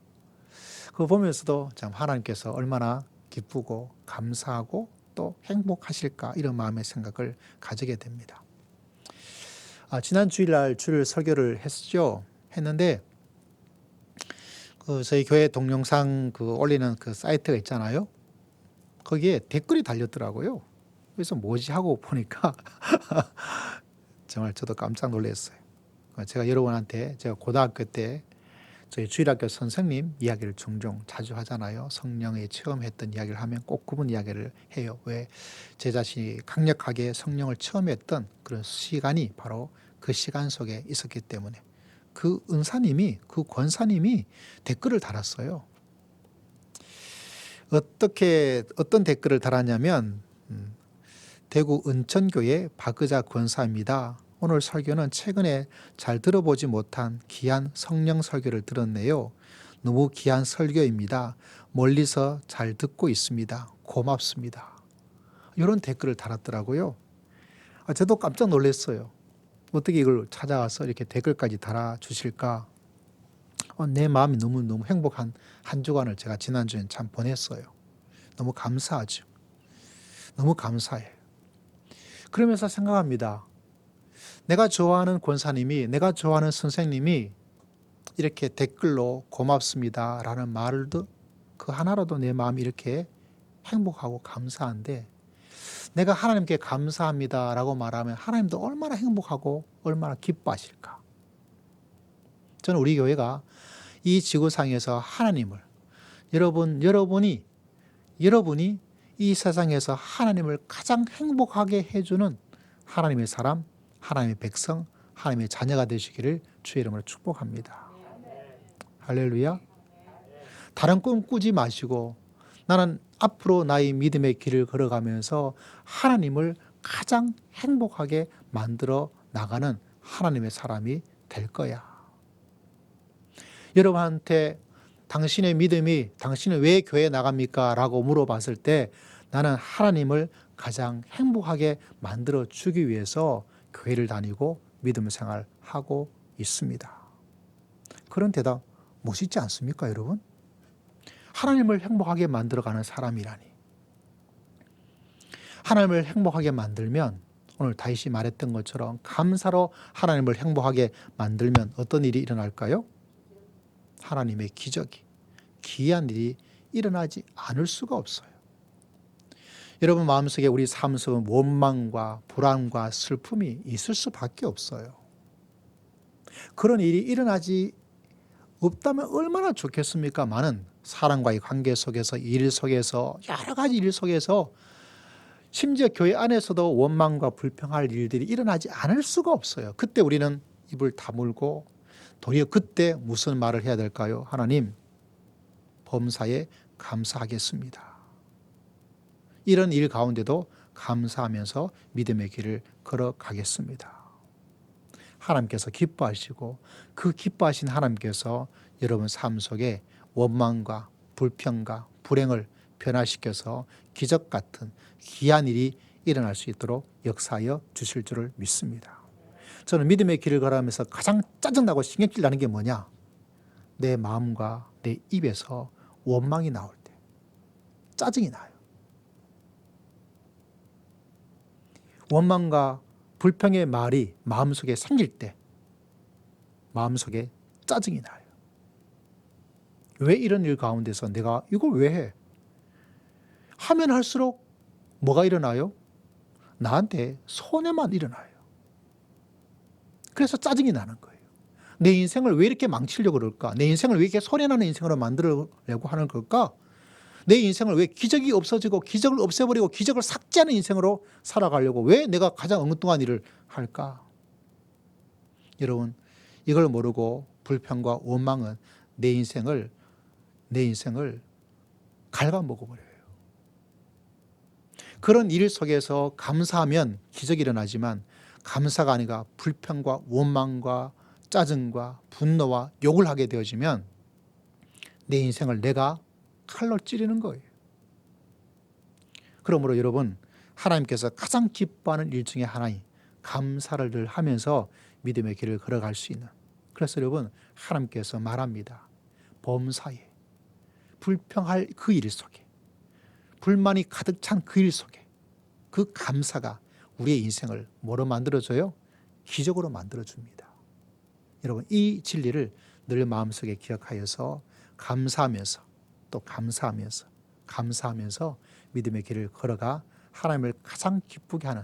그거 보면서도 참 하나님께서 얼마나 기쁘고 감사하고 또 행복하실까 이런 마음의 생각을 가지게 됩니다. 지난 주일날 주일 설교를 했는데 저희 교회 동영상 올리는 그 사이트가 있잖아요. 거기에 댓글이 달렸더라고요. 그래서 뭐지 하고 보니까 정말 저도 깜짝 놀랐어요. 제가 여러분한테 제가 고등학교 때 저희 주일학교 선생님 이야기를 종종 자주 하잖아요. 성령의 체험했던 이야기를 하면 꼭 그분 이야기를 해요. 왜? 제 자신이 강력하게 성령을 체험했던 그런 시간이 바로 그 시간 속에 있었기 때문에 그 은사님이, 그 권사님이 댓글을 달았어요. 어떤 댓글을 달았냐면 대구 은천교회 박의자 권사입니다. 오늘 설교는 최근에 잘 들어보지 못한 귀한 성령 설교를 들었네요. 너무 귀한 설교입니다. 멀리서 잘 듣고 있습니다. 고맙습니다. 이런 댓글을 달았더라고요. 저도 깜짝 놀랐어요. 어떻게 이걸 찾아와서 이렇게 댓글까지 달아주실까? 내 마음이 너무너무 행복한 한 주간을 제가 지난주엔 참 보냈어요. 너무 감사하죠. 너무 감사해요. 그러면서 생각합니다. 내가 좋아하는 권사님이, 내가 좋아하는 선생님이 이렇게 댓글로 고맙습니다 라는 말도 그 하나라도 내 마음이 이렇게 행복하고 감사한데 내가 하나님께 감사합니다 라고 말하면 하나님도 얼마나 행복하고 얼마나 기뻐하실까. 저는 우리 교회가 이 지구상에서 하나님을 여러분이 이 세상에서 하나님을 가장 행복하게 해주는 하나님의 사람, 하나님의 백성, 하나님의 자녀가 되시기를 주의 이름으로 축복합니다. 할렐루야. 다른 꿈 꾸지 마시고 나는 앞으로 나의 믿음의 길을 걸어가면서 하나님을 가장 행복하게 만들어 나가는 하나님의 사람이 될 거야. 여러분한테 당신의 믿음이 당신은 왜 교회에 나갑니까? 라고 물어봤을 때 나는 하나님을 가장 행복하게 만들어 주기 위해서 교회를 다니고 믿음 생활하고 있습니다. 그런 대답 멋있지 않습니까, 여러분? 하나님을 행복하게 만들어가는 사람이라니. 하나님을 행복하게 만들면 오늘 다윗이 말했던 것처럼 감사로 하나님을 행복하게 만들면 어떤 일이 일어날까요? 하나님의 기적이, 기이한 일이 일어나지 않을 수가 없어요. 여러분 마음속에 우리 삶 속에 원망과 불안과 슬픔이 있을 수밖에 없어요. 그런 일이 일어나지 없다면 얼마나 좋겠습니까마는 사람과의 관계 속에서 일 속에서 여러 가지 일 속에서 심지어 교회 안에서도 원망과 불평할 일들이 일어나지 않을 수가 없어요. 그때 우리는 입을 다물고 도리어 그때 무슨 말을 해야 될까요? 하나님, 범사에 감사하겠습니다. 이런 일 가운데도 감사하면서 믿음의 길을 걸어가겠습니다. 하나님께서 기뻐하시고 그 기뻐하신 하나님께서 여러분 삶 속에 원망과 불평과 불행을 변화시켜서 기적 같은 귀한 일이 일어날 수 있도록 역사하여 주실 줄을 믿습니다. 저는 믿음의 길을 걸어가면서 가장 짜증나고 신경질 나는 게 뭐냐? 내 마음과 내 입에서 원망이 나올 때 짜증이 나요. 원망과 불평의 말이 마음속에 생길 때 마음속에 짜증이 나요. 왜 이런 일 가운데서 내가 이걸 왜 해? 하면 할수록 뭐가 일어나요? 나한테 손해만 일어나요. 그래서 짜증이 나는 거예요. 내 인생을 왜 이렇게 망치려고 그럴까? 내 인생을 왜 이렇게 손해나는 인생으로 만들려고 하는 걸까? 내 인생을 왜 기적이 없어지고 기적을 없애버리고 기적을 삭제하는 인생으로 살아가려고 왜 내가 가장 엉뚱한 일을 할까? 여러분, 이걸 모르고 불평과 원망은 내 인생을 갉아먹어버려요. 그런 일 속에서 감사하면 기적이 일어나지만 감사가 아니라 불평과 원망과 짜증과 분노와 욕을 하게 되어지면 내 인생을 내가 칼로 찌르는 거예요. 그러므로 여러분, 하나님께서 가장 기뻐하는 일 중에 하나인 감사를 늘 하면서 믿음의 길을 걸어갈 수 있는, 그래서 여러분 하나님께서 말합니다. 범사에 불평할 그 일 속에 불만이 가득 찬 그 일 속에 그 감사가 우리의 인생을 뭐로 만들어줘요? 기적으로 만들어줍니다. 여러분, 이 진리를 늘 마음속에 기억하여서 감사하면서 또 감사하면서 믿음의 길을 걸어가 하나님을 가장 기쁘게 하는,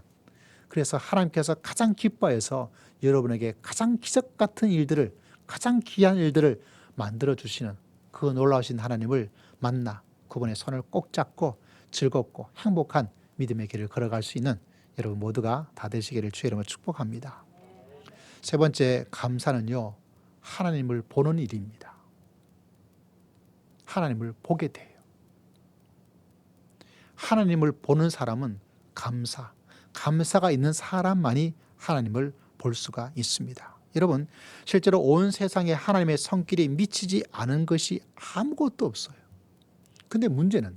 그래서 하나님께서 가장 기뻐해서 여러분에게 가장 기적 같은 일들을, 가장 귀한 일들을 만들어주시는 그 놀라우신 하나님을 만나 그분의 손을 꼭 잡고 즐겁고 행복한 믿음의 길을 걸어갈 수 있는 여러분 모두가 다 되시기를 주의 이름으로 축복합니다. 세 번째, 감사는요, 하나님을 보는 일입니다. 하나님을 보게 돼요. 하나님을 보는 사람은 감사가 있는 사람만이 하나님을 볼 수가 있습니다. 여러분, 실제로 온 세상에 하나님의 손길이 미치지 않은 것이 아무것도 없어요. 근데 문제는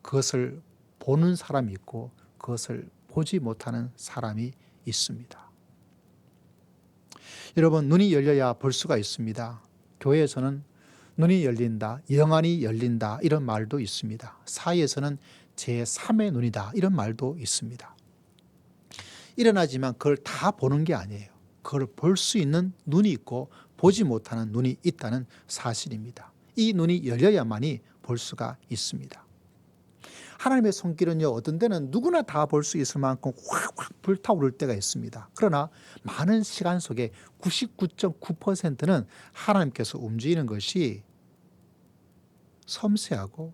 그것을 보는 사람이 있고 그것을 보지 못하는 사람이 있습니다. 여러분, 눈이 열려야 볼 수가 있습니다. 교회에서는 눈이 열린다, 영안이 열린다 이런 말도 있습니다. 사회에서는 제3의 눈이다 이런 말도 있습니다. 일어나지만 그걸 다 보는 게 아니에요. 그걸 볼 수 있는 눈이 있고 보지 못하는 눈이 있다는 사실입니다. 이 눈이 열려야만이 볼 수가 있습니다. 하나님의 손길은요, 어떤 때는 누구나 다 볼 수 있을 만큼 확 불타오를 때가 있습니다. 그러나 많은 시간 속에 99.9%는 하나님께서 움직이는 것이 섬세하고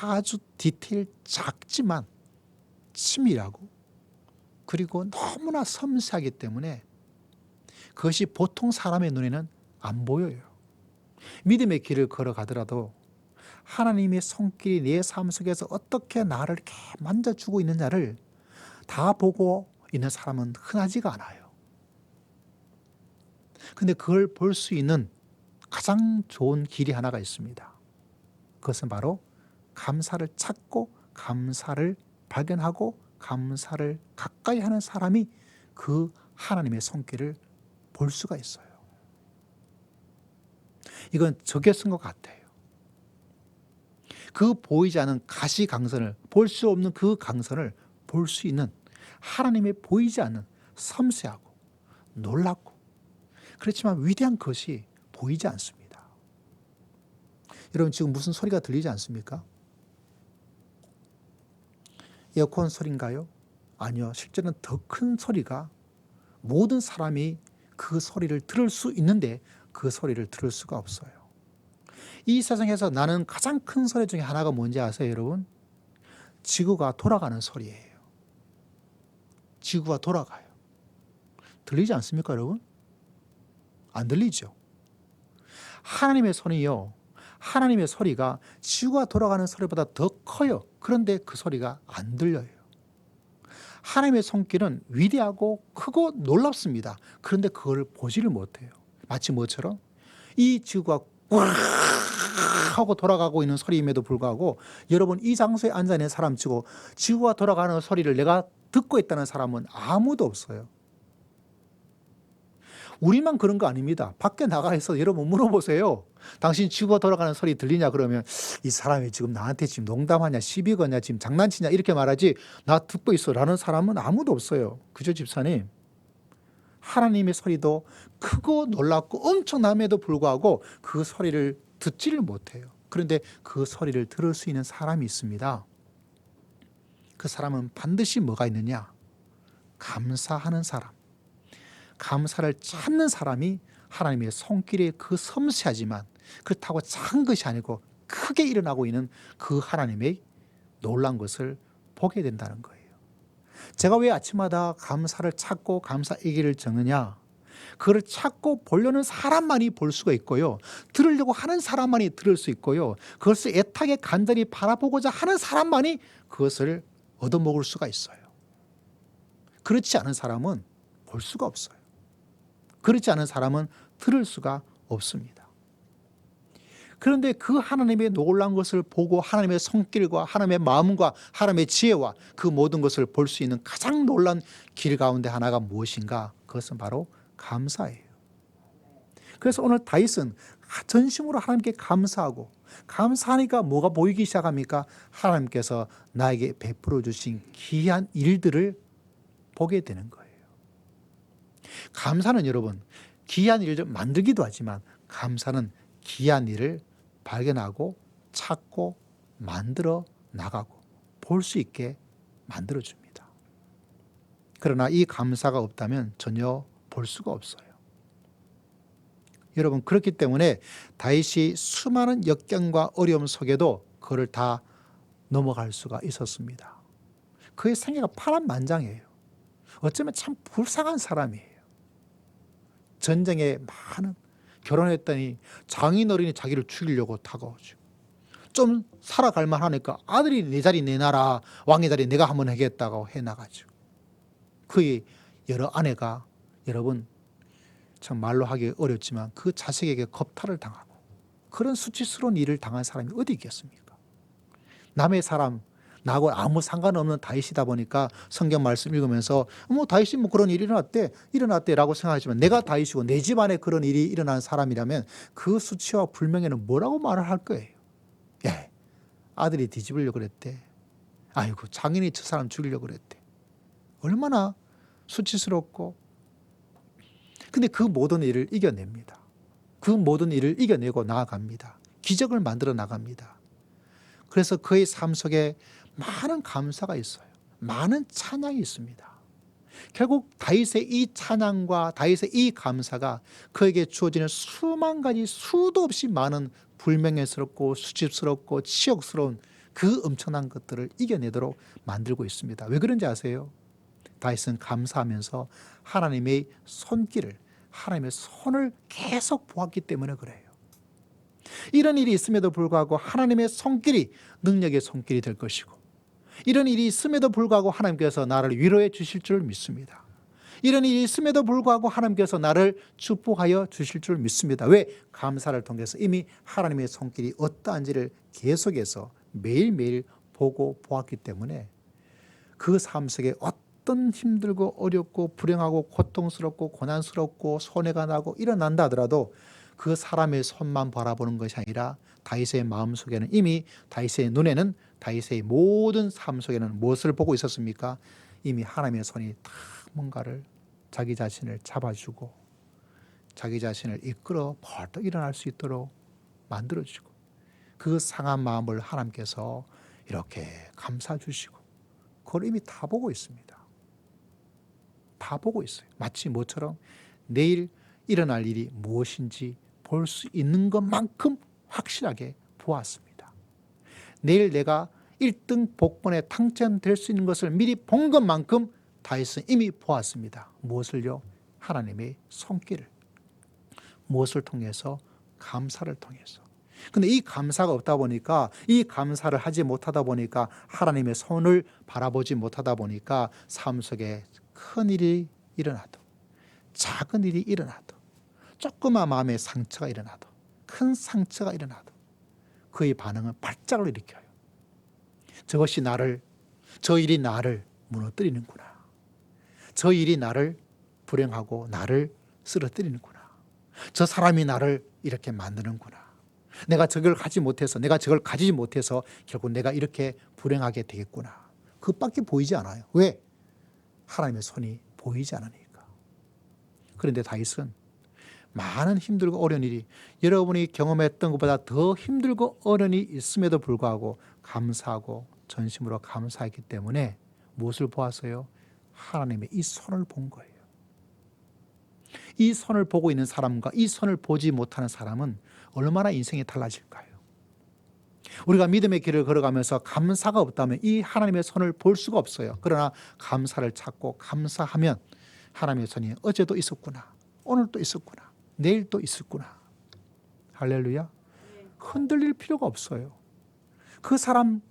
아주 디테일 작지만 치밀하고 그리고 너무나 섬세하기 때문에 그것이 보통 사람의 눈에는 안 보여요. 믿음의 길을 걸어가더라도 하나님의 손길이 내 삶 속에서 어떻게 나를 이렇게 만져주고 있느냐를 다 보고 있는 사람은 흔하지가 않아요. 근데 그걸 볼 수 있는 가장 좋은 길이 하나가 있습니다. 그것은 바로 감사를 찾고 감사를 발견하고 감사를 가까이 하는 사람이 그 하나님의 손길을 볼 수가 있어요. 이건 적에 쓴 것 같아요. 그 보이지 않은 가시강선을, 볼 수 없는 그 강선을 볼 수 있는 하나님의 보이지 않는 섬세하고 놀랍고 그렇지만 위대한 것이 보이지 않습니다. 여러분, 지금 무슨 소리가 들리지 않습니까? 에어컨 소리인가요? 아니요. 실제는 더 큰 소리가 모든 사람이 그 소리를 들을 수 있는데 그 소리를 들을 수가 없어요. 이 세상에서 나는 가장 큰 소리 중에 하나가 뭔지 아세요, 여러분? 지구가 돌아가는 소리예요. 지구가 돌아가요. 들리지 않습니까, 여러분? 안 들리죠. 하나님의 손이요, 하나님의 소리가 지구가 돌아가는 소리보다 더 커요. 그런데 그 소리가 안 들려요. 하나님의 손길은 위대하고 크고 놀랍습니다. 그런데 그걸 보지를 못해요. 마치 뭐처럼 이 지구가 꽉 하고 돌아가고 있는 소리임에도 불구하고 여러분 이 장소에 앉아 있는 사람 치고 지구가 돌아가는 소리를 내가 듣고 있다는 사람은 아무도 없어요. 우리만 그런 거 아닙니다. 밖에 나가서 여러분 물어보세요. 당신 지구가 돌아가는 소리 들리냐 그러면 이 사람이 지금 나한테 지금 농담하냐 시비 거냐 지금 장난치냐 이렇게 말하지 나 듣고 있어 라는 사람은 아무도 없어요. 그죠 집사님? 하나님의 소리도 크고 놀랍고 엄청남에도 불구하고 그 소리를 듣지를 못해요. 그런데 그 소리를 들을 수 있는 사람이 있습니다. 그 사람은 반드시 뭐가 있느냐? 감사하는 사람. 감사를 찾는 사람이 하나님의 손길에 그 섬세하지만 그렇다고 작은 것이 아니고 크게 일어나고 있는 그 하나님의 놀란 것을 보게 된다는 거예요. 제가 왜 아침마다 감사를 찾고 감사 일기를 적느냐? 그걸 찾고 보려는 사람만이 볼 수가 있고요. 들으려고 하는 사람만이 들을 수 있고요. 그것을 애타게 간절히 바라보고자 하는 사람만이 그것을 얻어먹을 수가 있어요. 그렇지 않은 사람은 볼 수가 없어요. 그렇지 않은 사람은 들을 수가 없습니다. 그런데 그 하나님의 놀라운 것을 보고 하나님의 손길과 하나님의 마음과 하나님의 지혜와 그 모든 것을 볼 수 있는 가장 놀라운 길 가운데 하나가 무엇인가? 그것은 바로 감사예요. 그래서 오늘 다윗은 전심으로 하나님께 감사하고 감사하니까 뭐가 보이기 시작합니까? 하나님께서 나에게 베풀어 주신 귀한 일들을 보게 되는 거예요. 감사는 여러분 귀한 일을 만들기도 하지만 감사는 귀한 일을 발견하고 찾고 만들어 나가고 볼 수 있게 만들어줍니다. 그러나 이 감사가 없다면 전혀 볼 수가 없어요. 여러분 그렇기 때문에 다윗이 수많은 역경과 어려움 속에도 그를 다 넘어갈 수가 있었습니다. 그의 생애가 파란만장이에요. 어쩌면 참 불쌍한 사람이에요. 전쟁에 많은 결혼했더니 장인어른이 자기를 죽이려고 다가오죠. 좀 살아갈 만하니까 아들이 내 자리 내놔라 왕의 자리 내가 한번 하겠다고 해나가죠. 그의 여러 아내가 여러분 참 말로 하기 어렵지만 그 자식에게 겁탈을 당하고 그런 수치스러운 일을 당한 사람이 어디 있겠습니까? 남의 사람 나하고 아무 상관없는 다윗이다 보니까 성경 말씀 읽으면서 뭐 다윗이 뭐 그런 일이 일어났대라고 생각하지만 내가 다윗이고 내 집안에 그런 일이 일어난 사람이라면 그 수치와 불명예는 뭐라고 말을 할 거예요. 예, 아들이 뒤집으려고 그랬대. 아이고 장인이 저 사람 죽이려고 그랬대. 얼마나 수치스럽고. 근데 그 모든 일을 이겨냅니다. 그 모든 일을 이겨내고 나아갑니다. 기적을 만들어 나갑니다. 그래서 그의 삶 속에 많은 감사가 있어요. 많은 찬양이 있습니다. 결국 다윗의 이 찬양과 다윗의 이 감사가 그에게 주어지는 수만 가지 수도 없이 많은 불명예스럽고 수치스럽고 치욕스러운 그 엄청난 것들을 이겨내도록 만들고 있습니다. 왜 그런지 아세요? 다윗은 감사하면서 하나님의 손길을 하나님의 손을 계속 보았기 때문에 그래요. 이런 일이 있음에도 불구하고 하나님의 손길이 능력의 손길이 될 것이고 이런 일이 있음에도 불구하고 하나님께서 나를 위로해 주실 줄 믿습니다. 이런 일이 있음에도 불구하고 하나님께서 나를 축복하여 주실 줄 믿습니다. 왜? 감사를 통해서 이미 하나님의 손길이 어떠한지를 계속해서 매일매일 보고 보았기 때문에 그 삶 속에 어떤 힘들고 어렵고 불행하고 고통스럽고 고난스럽고 손해가 나고 일어난다 하더라도 그 사람의 손만 바라보는 것이 아니라 다윗의 마음속에는 이미 다윗의 눈에는 다윗의 모든 삶 속에는 무엇을 보고 있었습니까? 이미 하나님의 손이 다 뭔가를 자기 자신을 잡아주고 자기 자신을 이끌어 벌떡 일어날 수 있도록 만들어주고 그 상한 마음을 하나님께서 이렇게 감싸 주시고 그걸 이미 다 보고 있습니다. 다 보고 있어요. 마치 뭐처럼 내일 일어날 일이 무엇인지 볼 수 있는 것만큼 확실하게 보았습니다. 내일 내가 1등 복권에 당첨될 수 있는 것을 미리 본 것만큼 다윗은 이미 보았습니다. 무엇을요? 하나님의 손길을. 무엇을 통해서? 감사를 통해서. 근데 이 감사가 없다 보니까, 이 감사를 하지 못하다 보니까, 하나님의 손을 바라보지 못하다 보니까 삶 속에 큰 일이 일어나도, 작은 일이 일어나도, 조그만 마음의 상처가 일어나도, 큰 상처가 일어나도 그의 반응은 발작을 일으켜요. 저것이 나를, 저 일이 나를 무너뜨리는구나. 저 일이 나를 불행하고 나를 쓰러뜨리는구나. 저 사람이 나를 이렇게 만드는구나. 내가 저걸 가지 못해서, 내가 저걸 가지지 못해서 결국 내가 이렇게 불행하게 되겠구나. 그것밖에 보이지 않아요. 왜? 하나님의 손이 보이지 않으니까. 그런데 다윗은 많은 힘들고 어려운 일이, 여러분이 경험했던 것보다 더 힘들고 어려운 일이 있음에도 불구하고 감사하고 전심으로 감사했기 때문에 무엇을 보았어요? 하나님의 이 손을 본 거예요. 이 손을 보고 있는 사람과 이 손을 보지 못하는 사람은 얼마나 인생이 달라질까요? 우리가 믿음의 길을 걸어가면서 감사가 없다면 이 하나님의 손을 볼 수가 없어요. 그러나 감사를 찾고 감사하면 하나님의 손이 어제도 있었구나, 오늘도 있었구나, 내일도 있었구나. 할렐루야. 흔들릴 필요가 없어요. 그 사람,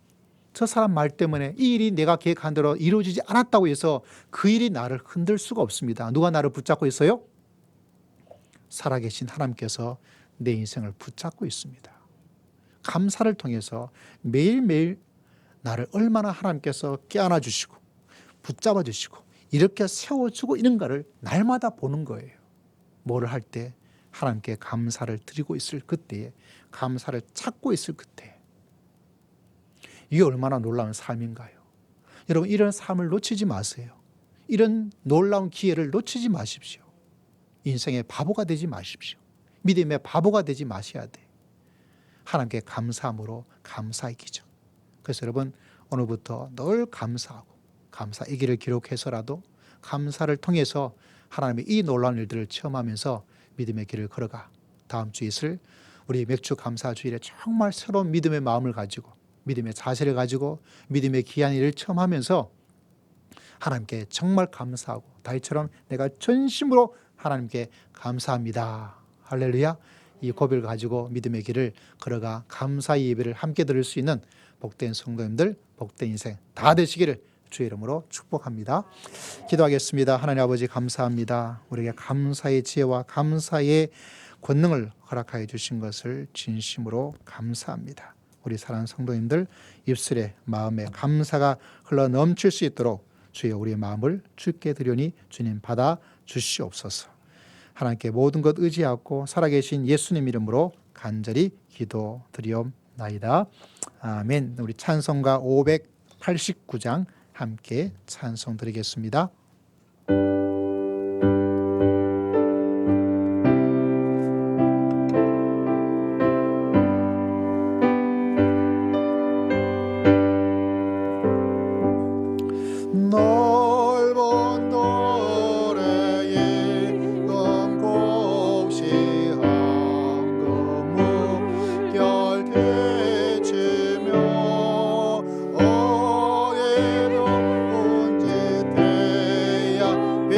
저 사람 말 때문에 이 일이 내가 계획한 대로 이루어지지 않았다고 해서 그 일이 나를 흔들 수가 없습니다. 누가 나를 붙잡고 있어요? 살아계신 하나님께서 내 인생을 붙잡고 있습니다. 감사를 통해서 매일매일 나를 얼마나 하나님께서 껴안아 주시고 붙잡아 주시고 이렇게 세워주고 있는가를 날마다 보는 거예요. 뭐를 할 때? 하나님께 감사를 드리고 있을 그때에, 감사를 찾고 있을 그때. 이게 얼마나 놀라운 삶인가요? 여러분, 이런 삶을 놓치지 마세요. 이런 놀라운 기회를 놓치지 마십시오. 인생의 바보가 되지 마십시오. 믿음의 바보가 되지 마셔야 돼. 하나님께 감사함으로 감사의 기적. 그래서 여러분, 오늘부터 늘 감사하고 감사의 길을 기록해서라도 감사를 통해서 하나님의 이 놀라운 일들을 체험하면서 믿음의 길을 걸어가. 다음 주 있을 우리 맥주 감사 주일에 정말 새로운 믿음의 마음을 가지고, 믿음의 자세를 가지고 믿음의 귀한 일을 체험하면서 하나님께 정말 감사하고 다윗처럼 내가 전심으로 하나님께 감사합니다. 할렐루야. 이 고백을 가지고 믿음의 길을 걸어가 감사의 예배를 함께 드릴 수 있는 복된 성도님들, 복된 인생 다 되시기를 주의 이름으로 축복합니다. 기도하겠습니다. 하나님 아버지, 감사합니다. 우리에게 감사의 지혜와 감사의 권능을 허락하여 주신 것을 진심으로 감사합니다. 우리 사랑하는 성도님들 입술에, 마음에 감사가 흘러 넘칠 수 있도록 주여 우리의 마음을 주께 드리오니 주님 받아 주시옵소서. 하나님께 모든 것 의지하고 살아계신 예수님 이름으로 간절히 기도드리옵나이다. 아멘. 우리 찬송가 589장 함께 찬송 드리겠습니다. 넓은 노래에 금곡시한 금묵결 대치며 어디로 언제 태양 빛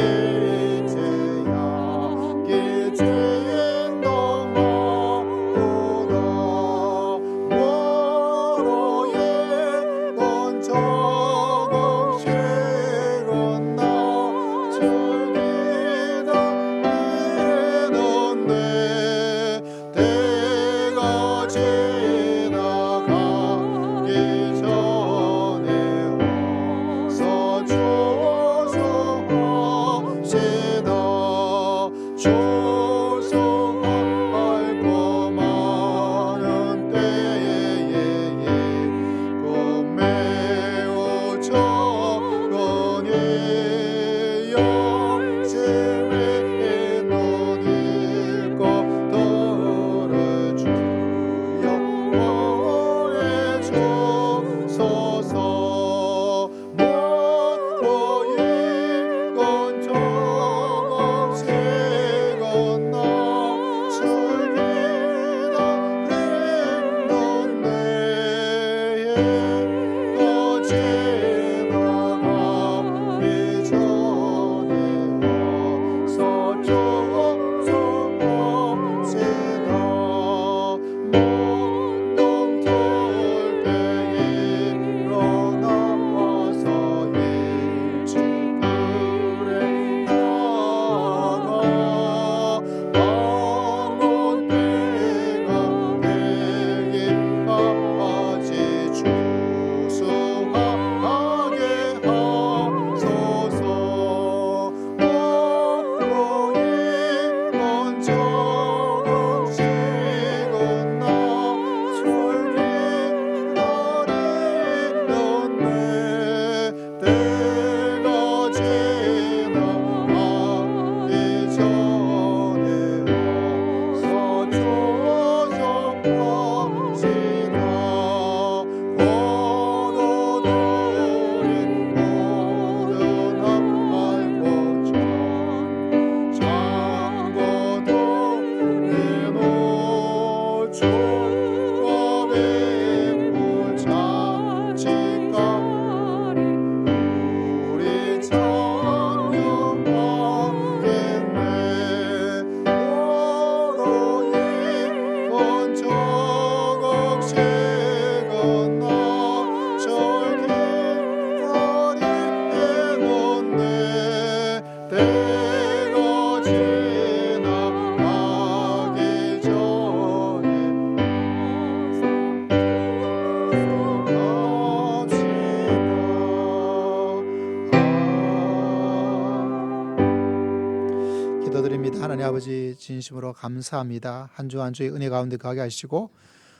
하나님 아버지 진심으로 감사합니다. 한 주 한 주의 은혜 가운데 가게 하시고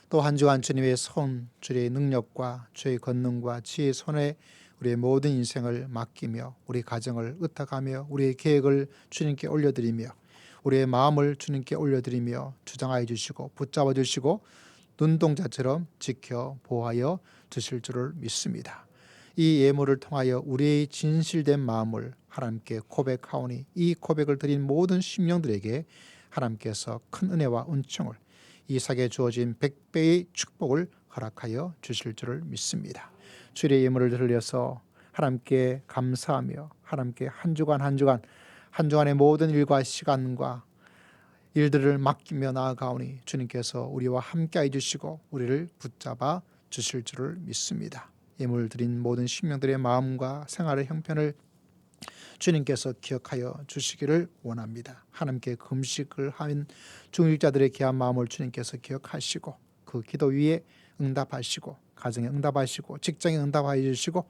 또 한 주간 주님의 손, 주의 능력과 주의 권능과 지혜의 손에 우리의 모든 인생을 맡기며 우리 가정을 의탁하며 우리의 계획을 주님께 올려드리며 우리의 마음을 주님께 올려드리며 주장하여 주시고 붙잡아 주시고 눈동자처럼 지켜 보호하여 주실 줄을 믿습니다. 이 예물을 통하여 우리의 진실된 마음을 하나님께 고백하오니 이 고백을 드린 모든 심령들에게 하나님께서 큰 은혜와 은총을 이삭에 주어진 100배의 축복을 허락하여 주실 줄을 믿습니다. 주의 예물을 들려서 하나님께 감사하며 하나님께 한 주간의 모든 일과 시간과 일들을 맡기며 나아가오니 주님께서 우리와 함께해 주시고 우리를 붙잡아 주실 줄을 믿습니다. 예물 드린 모든 심령들의 마음과 생활의 형편을 주님께서 기억하여 주시기를 원합니다. 하나님께 금식을 한 중직자들의 귀한 마음을 주님께서 기억하시고 그 기도 위에 응답하시고 가정에 응답하시고 직장에 응답하여 주시고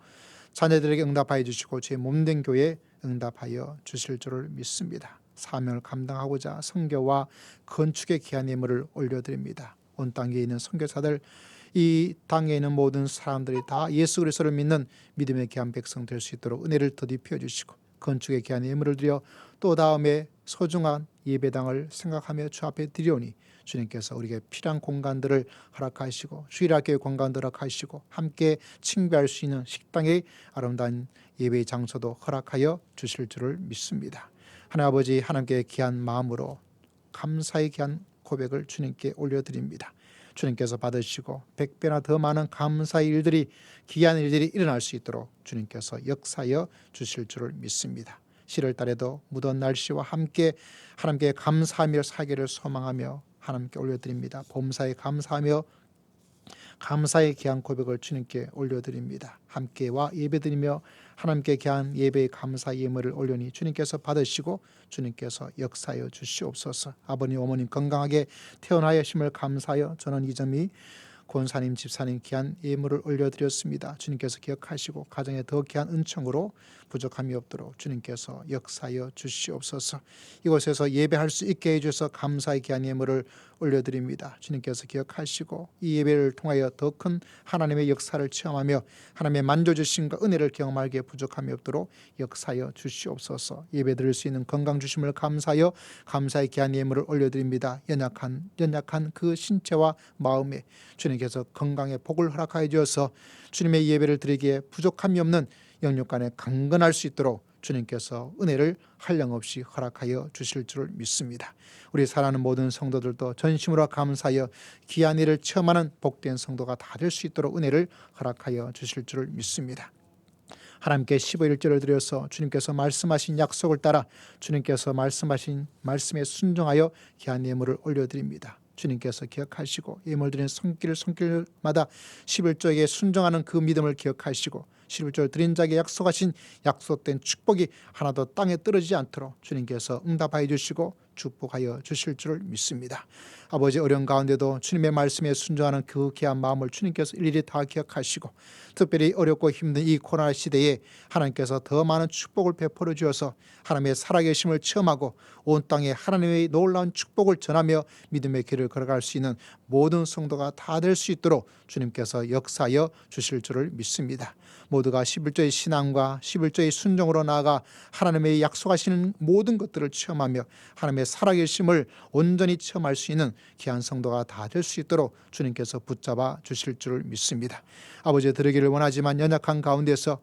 자녀들에게 응답하여 주시고 제 몸된 교회에 응답하여 주실 줄을 믿습니다. 사명을 감당하고자 선교와 건축의 귀한 예물을 올려드립니다. 온 땅에 있는 선교사들, 이 땅에 있는 모든 사람들이 다 예수 그리스도를 믿는 믿음의 귀한 백성 될 수 있도록 은혜를 더디펴 주시고 건축의 귀한 예물을 드려 또 다음에 소중한 예배당을 생각하며 주 앞에 드리오니 주님께서 우리에게 필요한 공간들을 허락하시고 주일학교의 공간들을 허락하시고 함께 칭배할 수 있는 식당의 아름다운 예배의 장소도 허락하여 주실 줄을 믿습니다. 하나님 아버지, 하나님께 귀한 마음으로 감사의 귀한 고백을 주님께 올려드립니다. 주님께서 받으시고 100배나 더 많은 감사의 일들이 귀한 일들이 일어날 수 있도록 주님께서 역사하여 주실 줄을 믿습니다. 7월 달에도 무더운 날씨와 함께 하나님께 감사하며 살기를 소망하며 하나님께 올려드립니다. 봄사에 감사하며 감사의 귀한 고백을 주님께 올려드립니다. 함께와 예배드리며 하나님께 귀한 예배의 감사 예물을 올려니 주님께서 받으시고 주님께서 역사하여 주시옵소서. 아버님 어머님 건강하게 태어나야 힘을 감사하여 저는 이 점이 권사님 집사님 귀한 예물을 올려드렸습니다. 주님께서 기억하시고 가정에 더 귀한 은총으로 부족함이 없도록 주님께서 역사하여 주시옵소서. 이곳에서 예배할 수 있게 해주셔서 감사의 귀한 예물을 올려드립니다. 주님께서 기억하시고 이 예배를 통하여 더 큰 하나님의 역사를 체험하며 하나님의 만져주심과 은혜를 경험하기에 부족함이 없도록 역사하여 주시옵소서. 예배 드릴 수 있는 건강 주심을 감사하여 감사의 귀한 예물을 올려드립니다. 연약한 그 신체와 마음에 주님께서 건강의 복을 허락하여 주어서 주님의 예배를 드리기에 부족함이 없는 영육간에 강건할 수 있도록 주님께서 은혜를 한량없이 허락하여 주실 줄 믿습니다. 우리 사랑하는 모든 성도들도 전심으로 감사하여 귀한 일을 체험하는 복된 성도가 다 될 수 있도록 은혜를 허락하여 주실 줄 믿습니다. 하나님께 15일절을 드려서 주님께서 말씀하신 약속을 따라 주님께서 말씀하신 말씀에 순종하여 귀한 예물을 올려드립니다. 주님께서 기억하시고 예물 드리는 손길마다 11조에게 순종하는 그 믿음을 기억하시고 11조 드린 자에게 약속하신 약속된 축복이 하나도 땅에 떨어지지 않도록 주님께서 응답하여 주시고 축복하여 주실 줄 믿습니다. 아버지 어려운 가운데도 주님의 말씀에 순종하는 그 귀한 마음을 주님께서 일일이 다 기억하시고 특별히 어렵고 힘든 이 코로나 시대에 하나님께서 더 많은 축복을 베풀어 주어서 하나님의 살아계심을 체험하고 온 땅에 하나님의 놀라운 축복을 전하며 믿음의 길을 걸어갈 수 있는 모든 성도가 다 될 수 있도록 주님께서 역사하여 주실 줄을 믿습니다. 모두가 11조의 신앙과 11조의 순종으로 나아가 하나님의 약속하시는 모든 것들을 체험하며 하나님의 살아계심을 온전히 체험할 수 있는 귀한 성도가 다 될 수 있도록 주님께서 붙잡아 주실 줄 믿습니다. 아버지 드리기를 원하지만 연약한 가운데서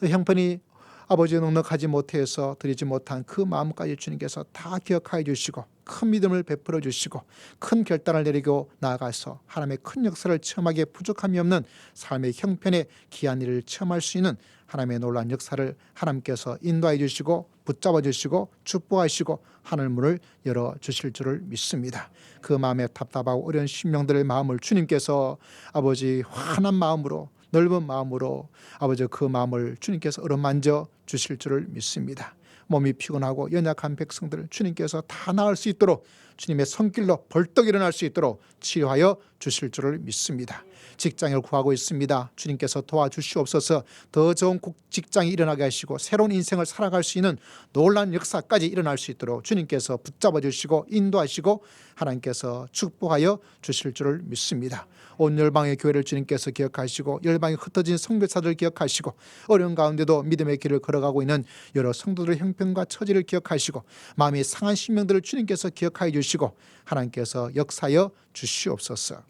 형편이 아버지 넉넉하지 못해서 드리지 못한 그 마음까지 주님께서 다 기억하여 주시고 큰 믿음을 베풀어 주시고 큰 결단을 내리고 나아가서 하나님의 큰 역사를 체험하기에 부족함이 없는 삶의 형편에 귀한 일을 체험할 수 있는 하나님의 놀라운 역사를 하나님께서 인도하여 주시고 붙잡아 주시고 축복하시고 하늘문을 열어주실 줄을 믿습니다. 그 마음에 답답하고 어려운 심령들의 마음을 주님께서 아버지 환한 마음으로 넓은 마음으로 아버지 그 마음을 주님께서 어루만져 주실 줄을 믿습니다. 몸이 피곤하고 연약한 백성들을 주님께서 다 나을 수 있도록 주님의 손길로 벌떡 일어날 수 있도록 치료하여 주실 줄을 믿습니다. 직장을 구하고 있습니다. 주님께서 도와주시옵소서. 더 좋은 직장이 일어나게 하시고 새로운 인생을 살아갈 수 있는 놀라운 역사까지 일어날 수 있도록 주님께서 붙잡아 주시고 인도하시고 하나님께서 축복하여 주실 줄을 믿습니다. 온 열방의 교회를 주님께서 기억하시고 열방에 흩어진 선교사들을 기억하시고 어려운 가운데도 믿음의 길을 걸어가고 있는 여러 성도들의 형편과 처지를 기억하시고 마음이 상한 심령들을 주님께서 기억하여 주시고 하나님께서 역사하여 주시옵소서.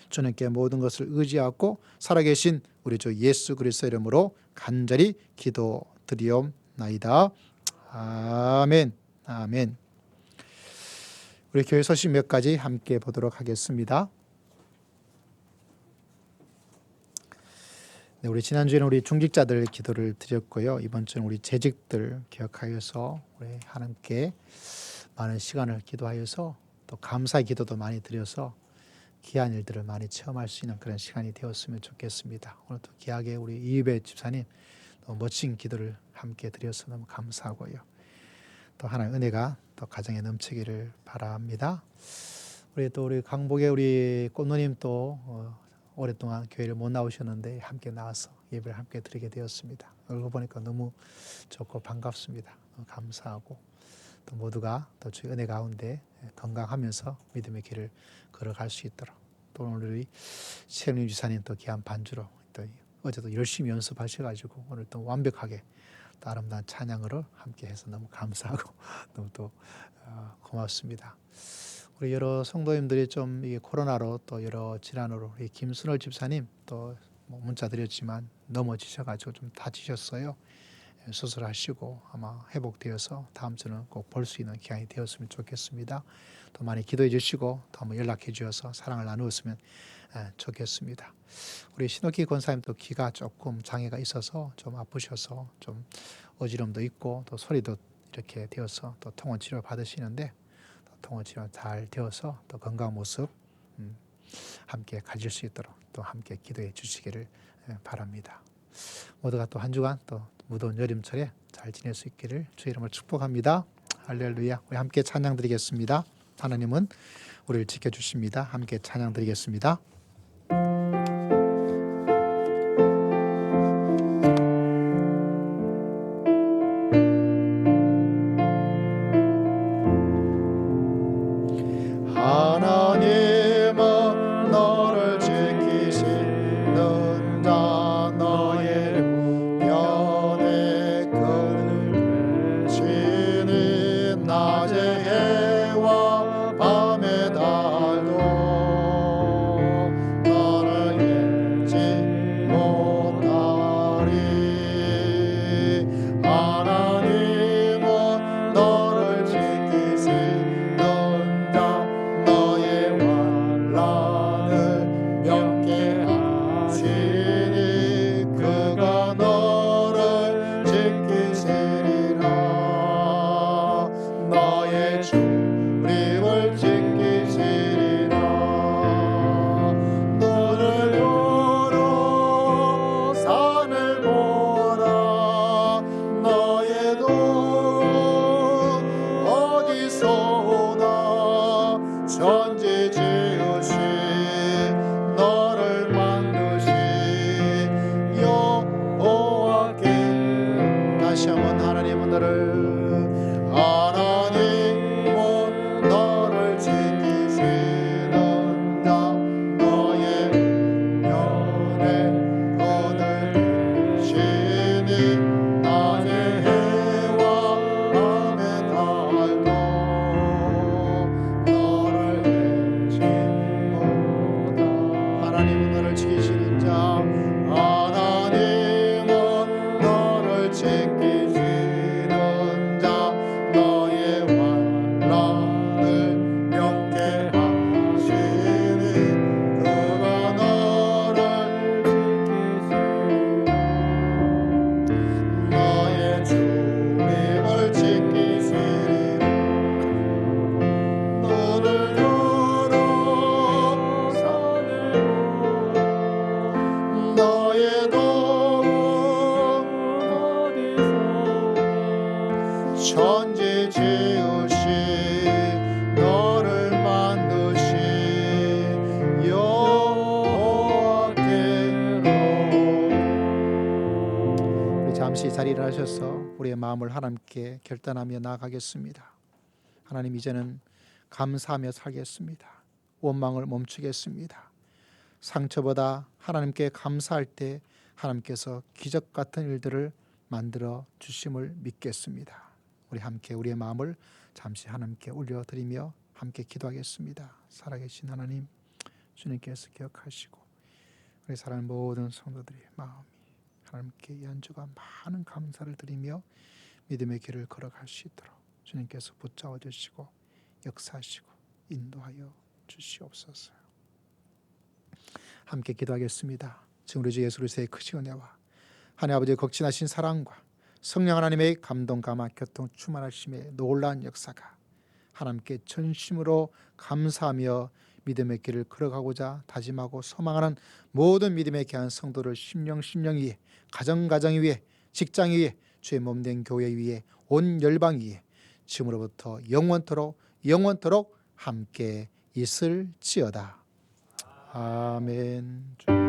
주님께 모든 것을 의지하고 살아계신 우리 주 예수 그리스도 이름으로 간절히 기도드리옵나이다. 아멘. 아멘. 우리 교회 소식 몇 가지 함께 보도록 하겠습니다. 네, 우리 지난주에는 우리 중직자들 기도를 드렸고요. 이번 주는 우리 재직들 기억하여서 우리 하나님께 많은 시간을 기도하여서 또 감사의 기도도 많이 드려서 귀한 일들을 많이 체험할 수 있는 그런 시간이 되었으면 좋겠습니다. 오늘 또 귀하게 우리 이유배 집사님 너무 멋진 기도를 함께 드려서 너무 감사하고요. 또 하나의 은혜가 또 가정에 넘치기를 바랍니다. 우리 강복의 우리 꽃누님 또 오랫동안 교회를 못 나오셨는데 함께 나와서 예배를 함께 드리게 되었습니다. 얼굴 보니까 너무 좋고 반갑습니다. 너무 감사하고 또 모두가 또 주의 은혜 가운데 건강하면서 믿음의 길을 걸어갈 수 있도록 또 오늘 우리 최영림 지사님 또 귀한 반주로 또 어제도 열심히 연습하셔가지고 오늘 또 완벽하게 또 아름다운 찬양으로 함께해서 너무 감사하고 너무 또 고맙습니다. 우리 여러 성도님들이 좀 이 코로나로 또 여러 질환으로 우리 김순월 집사님 또 문자 드렸지만 넘어지셔가지고 좀 다치셨어요. 수술하시고 아마 회복되어서 다음 주는 꼭 볼 수 있는 기간이 되었으면 좋겠습니다. 또 많이 기도해 주시고 또 한번 연락해 주셔서 사랑을 나누었으면 좋겠습니다. 우리 신옥희 권사님 또 귀가 조금 장애가 있어서 좀 아프셔서 좀 어지럼도 있고 또 소리도 이렇게 되어서 또 통원 치료 받으시는데 또 통원 치료 잘 되어서 또 건강 모습 함께 가질 수 있도록 또 함께 기도해 주시기를 바랍니다. 모두가 또 한 주간 또 무더운 여름철에 잘 지낼 수 있기를 주의 이름으로 축복합니다. 할렐루야. 우리 함께 찬양 드리겠습니다. 하나님은 우리를 지켜주십니다. 함께 찬양 드리겠습니다. 하나님은 너를 지키시는 자 너의 편에 그늘 지닌 낮의 해와 밤의 달도 날이 일어나셔서 우리의 마음을 하나님께 결단하며 나아가겠습니다. 하나님, 이제는 감사하며 살겠습니다. 원망을 멈추겠습니다. 상처보다 하나님께 감사할 때 하나님께서 기적 같은 일들을 만들어 주심을 믿겠습니다. 우리 함께 우리의 마음을 잠시 하나님께 올려드리며 함께 기도하겠습니다. 살아계신 하나님, 주님께서 기억하시고 우리 사랑하는 모든 성도들의 마음이 하나님께 이 한 주간 많은 감사를 드리며 믿음의 길을 걸어갈 수 있도록 주님께서 붙잡아 주시고 역사하시고 인도하여 주시옵소서. 함께 기도하겠습니다. 지금 우리 주 예수 그리스도의 크신 은혜와 하나님 아버지의 극진하신 사랑과 성령 하나님의 감동 감화 교통 충만하심의 놀라운 역사가 하나님께 전심으로 감사하며 믿음의 길을 걸어가고자 다짐하고 소망하는 모든 믿음의 귀한 성도를 심령 위에, 가정 위에, 직장 위에, 주의 몸된 교회 위에, 온 열방 위에 지금으로부터 영원토록 함께 있을지어다. 아멘.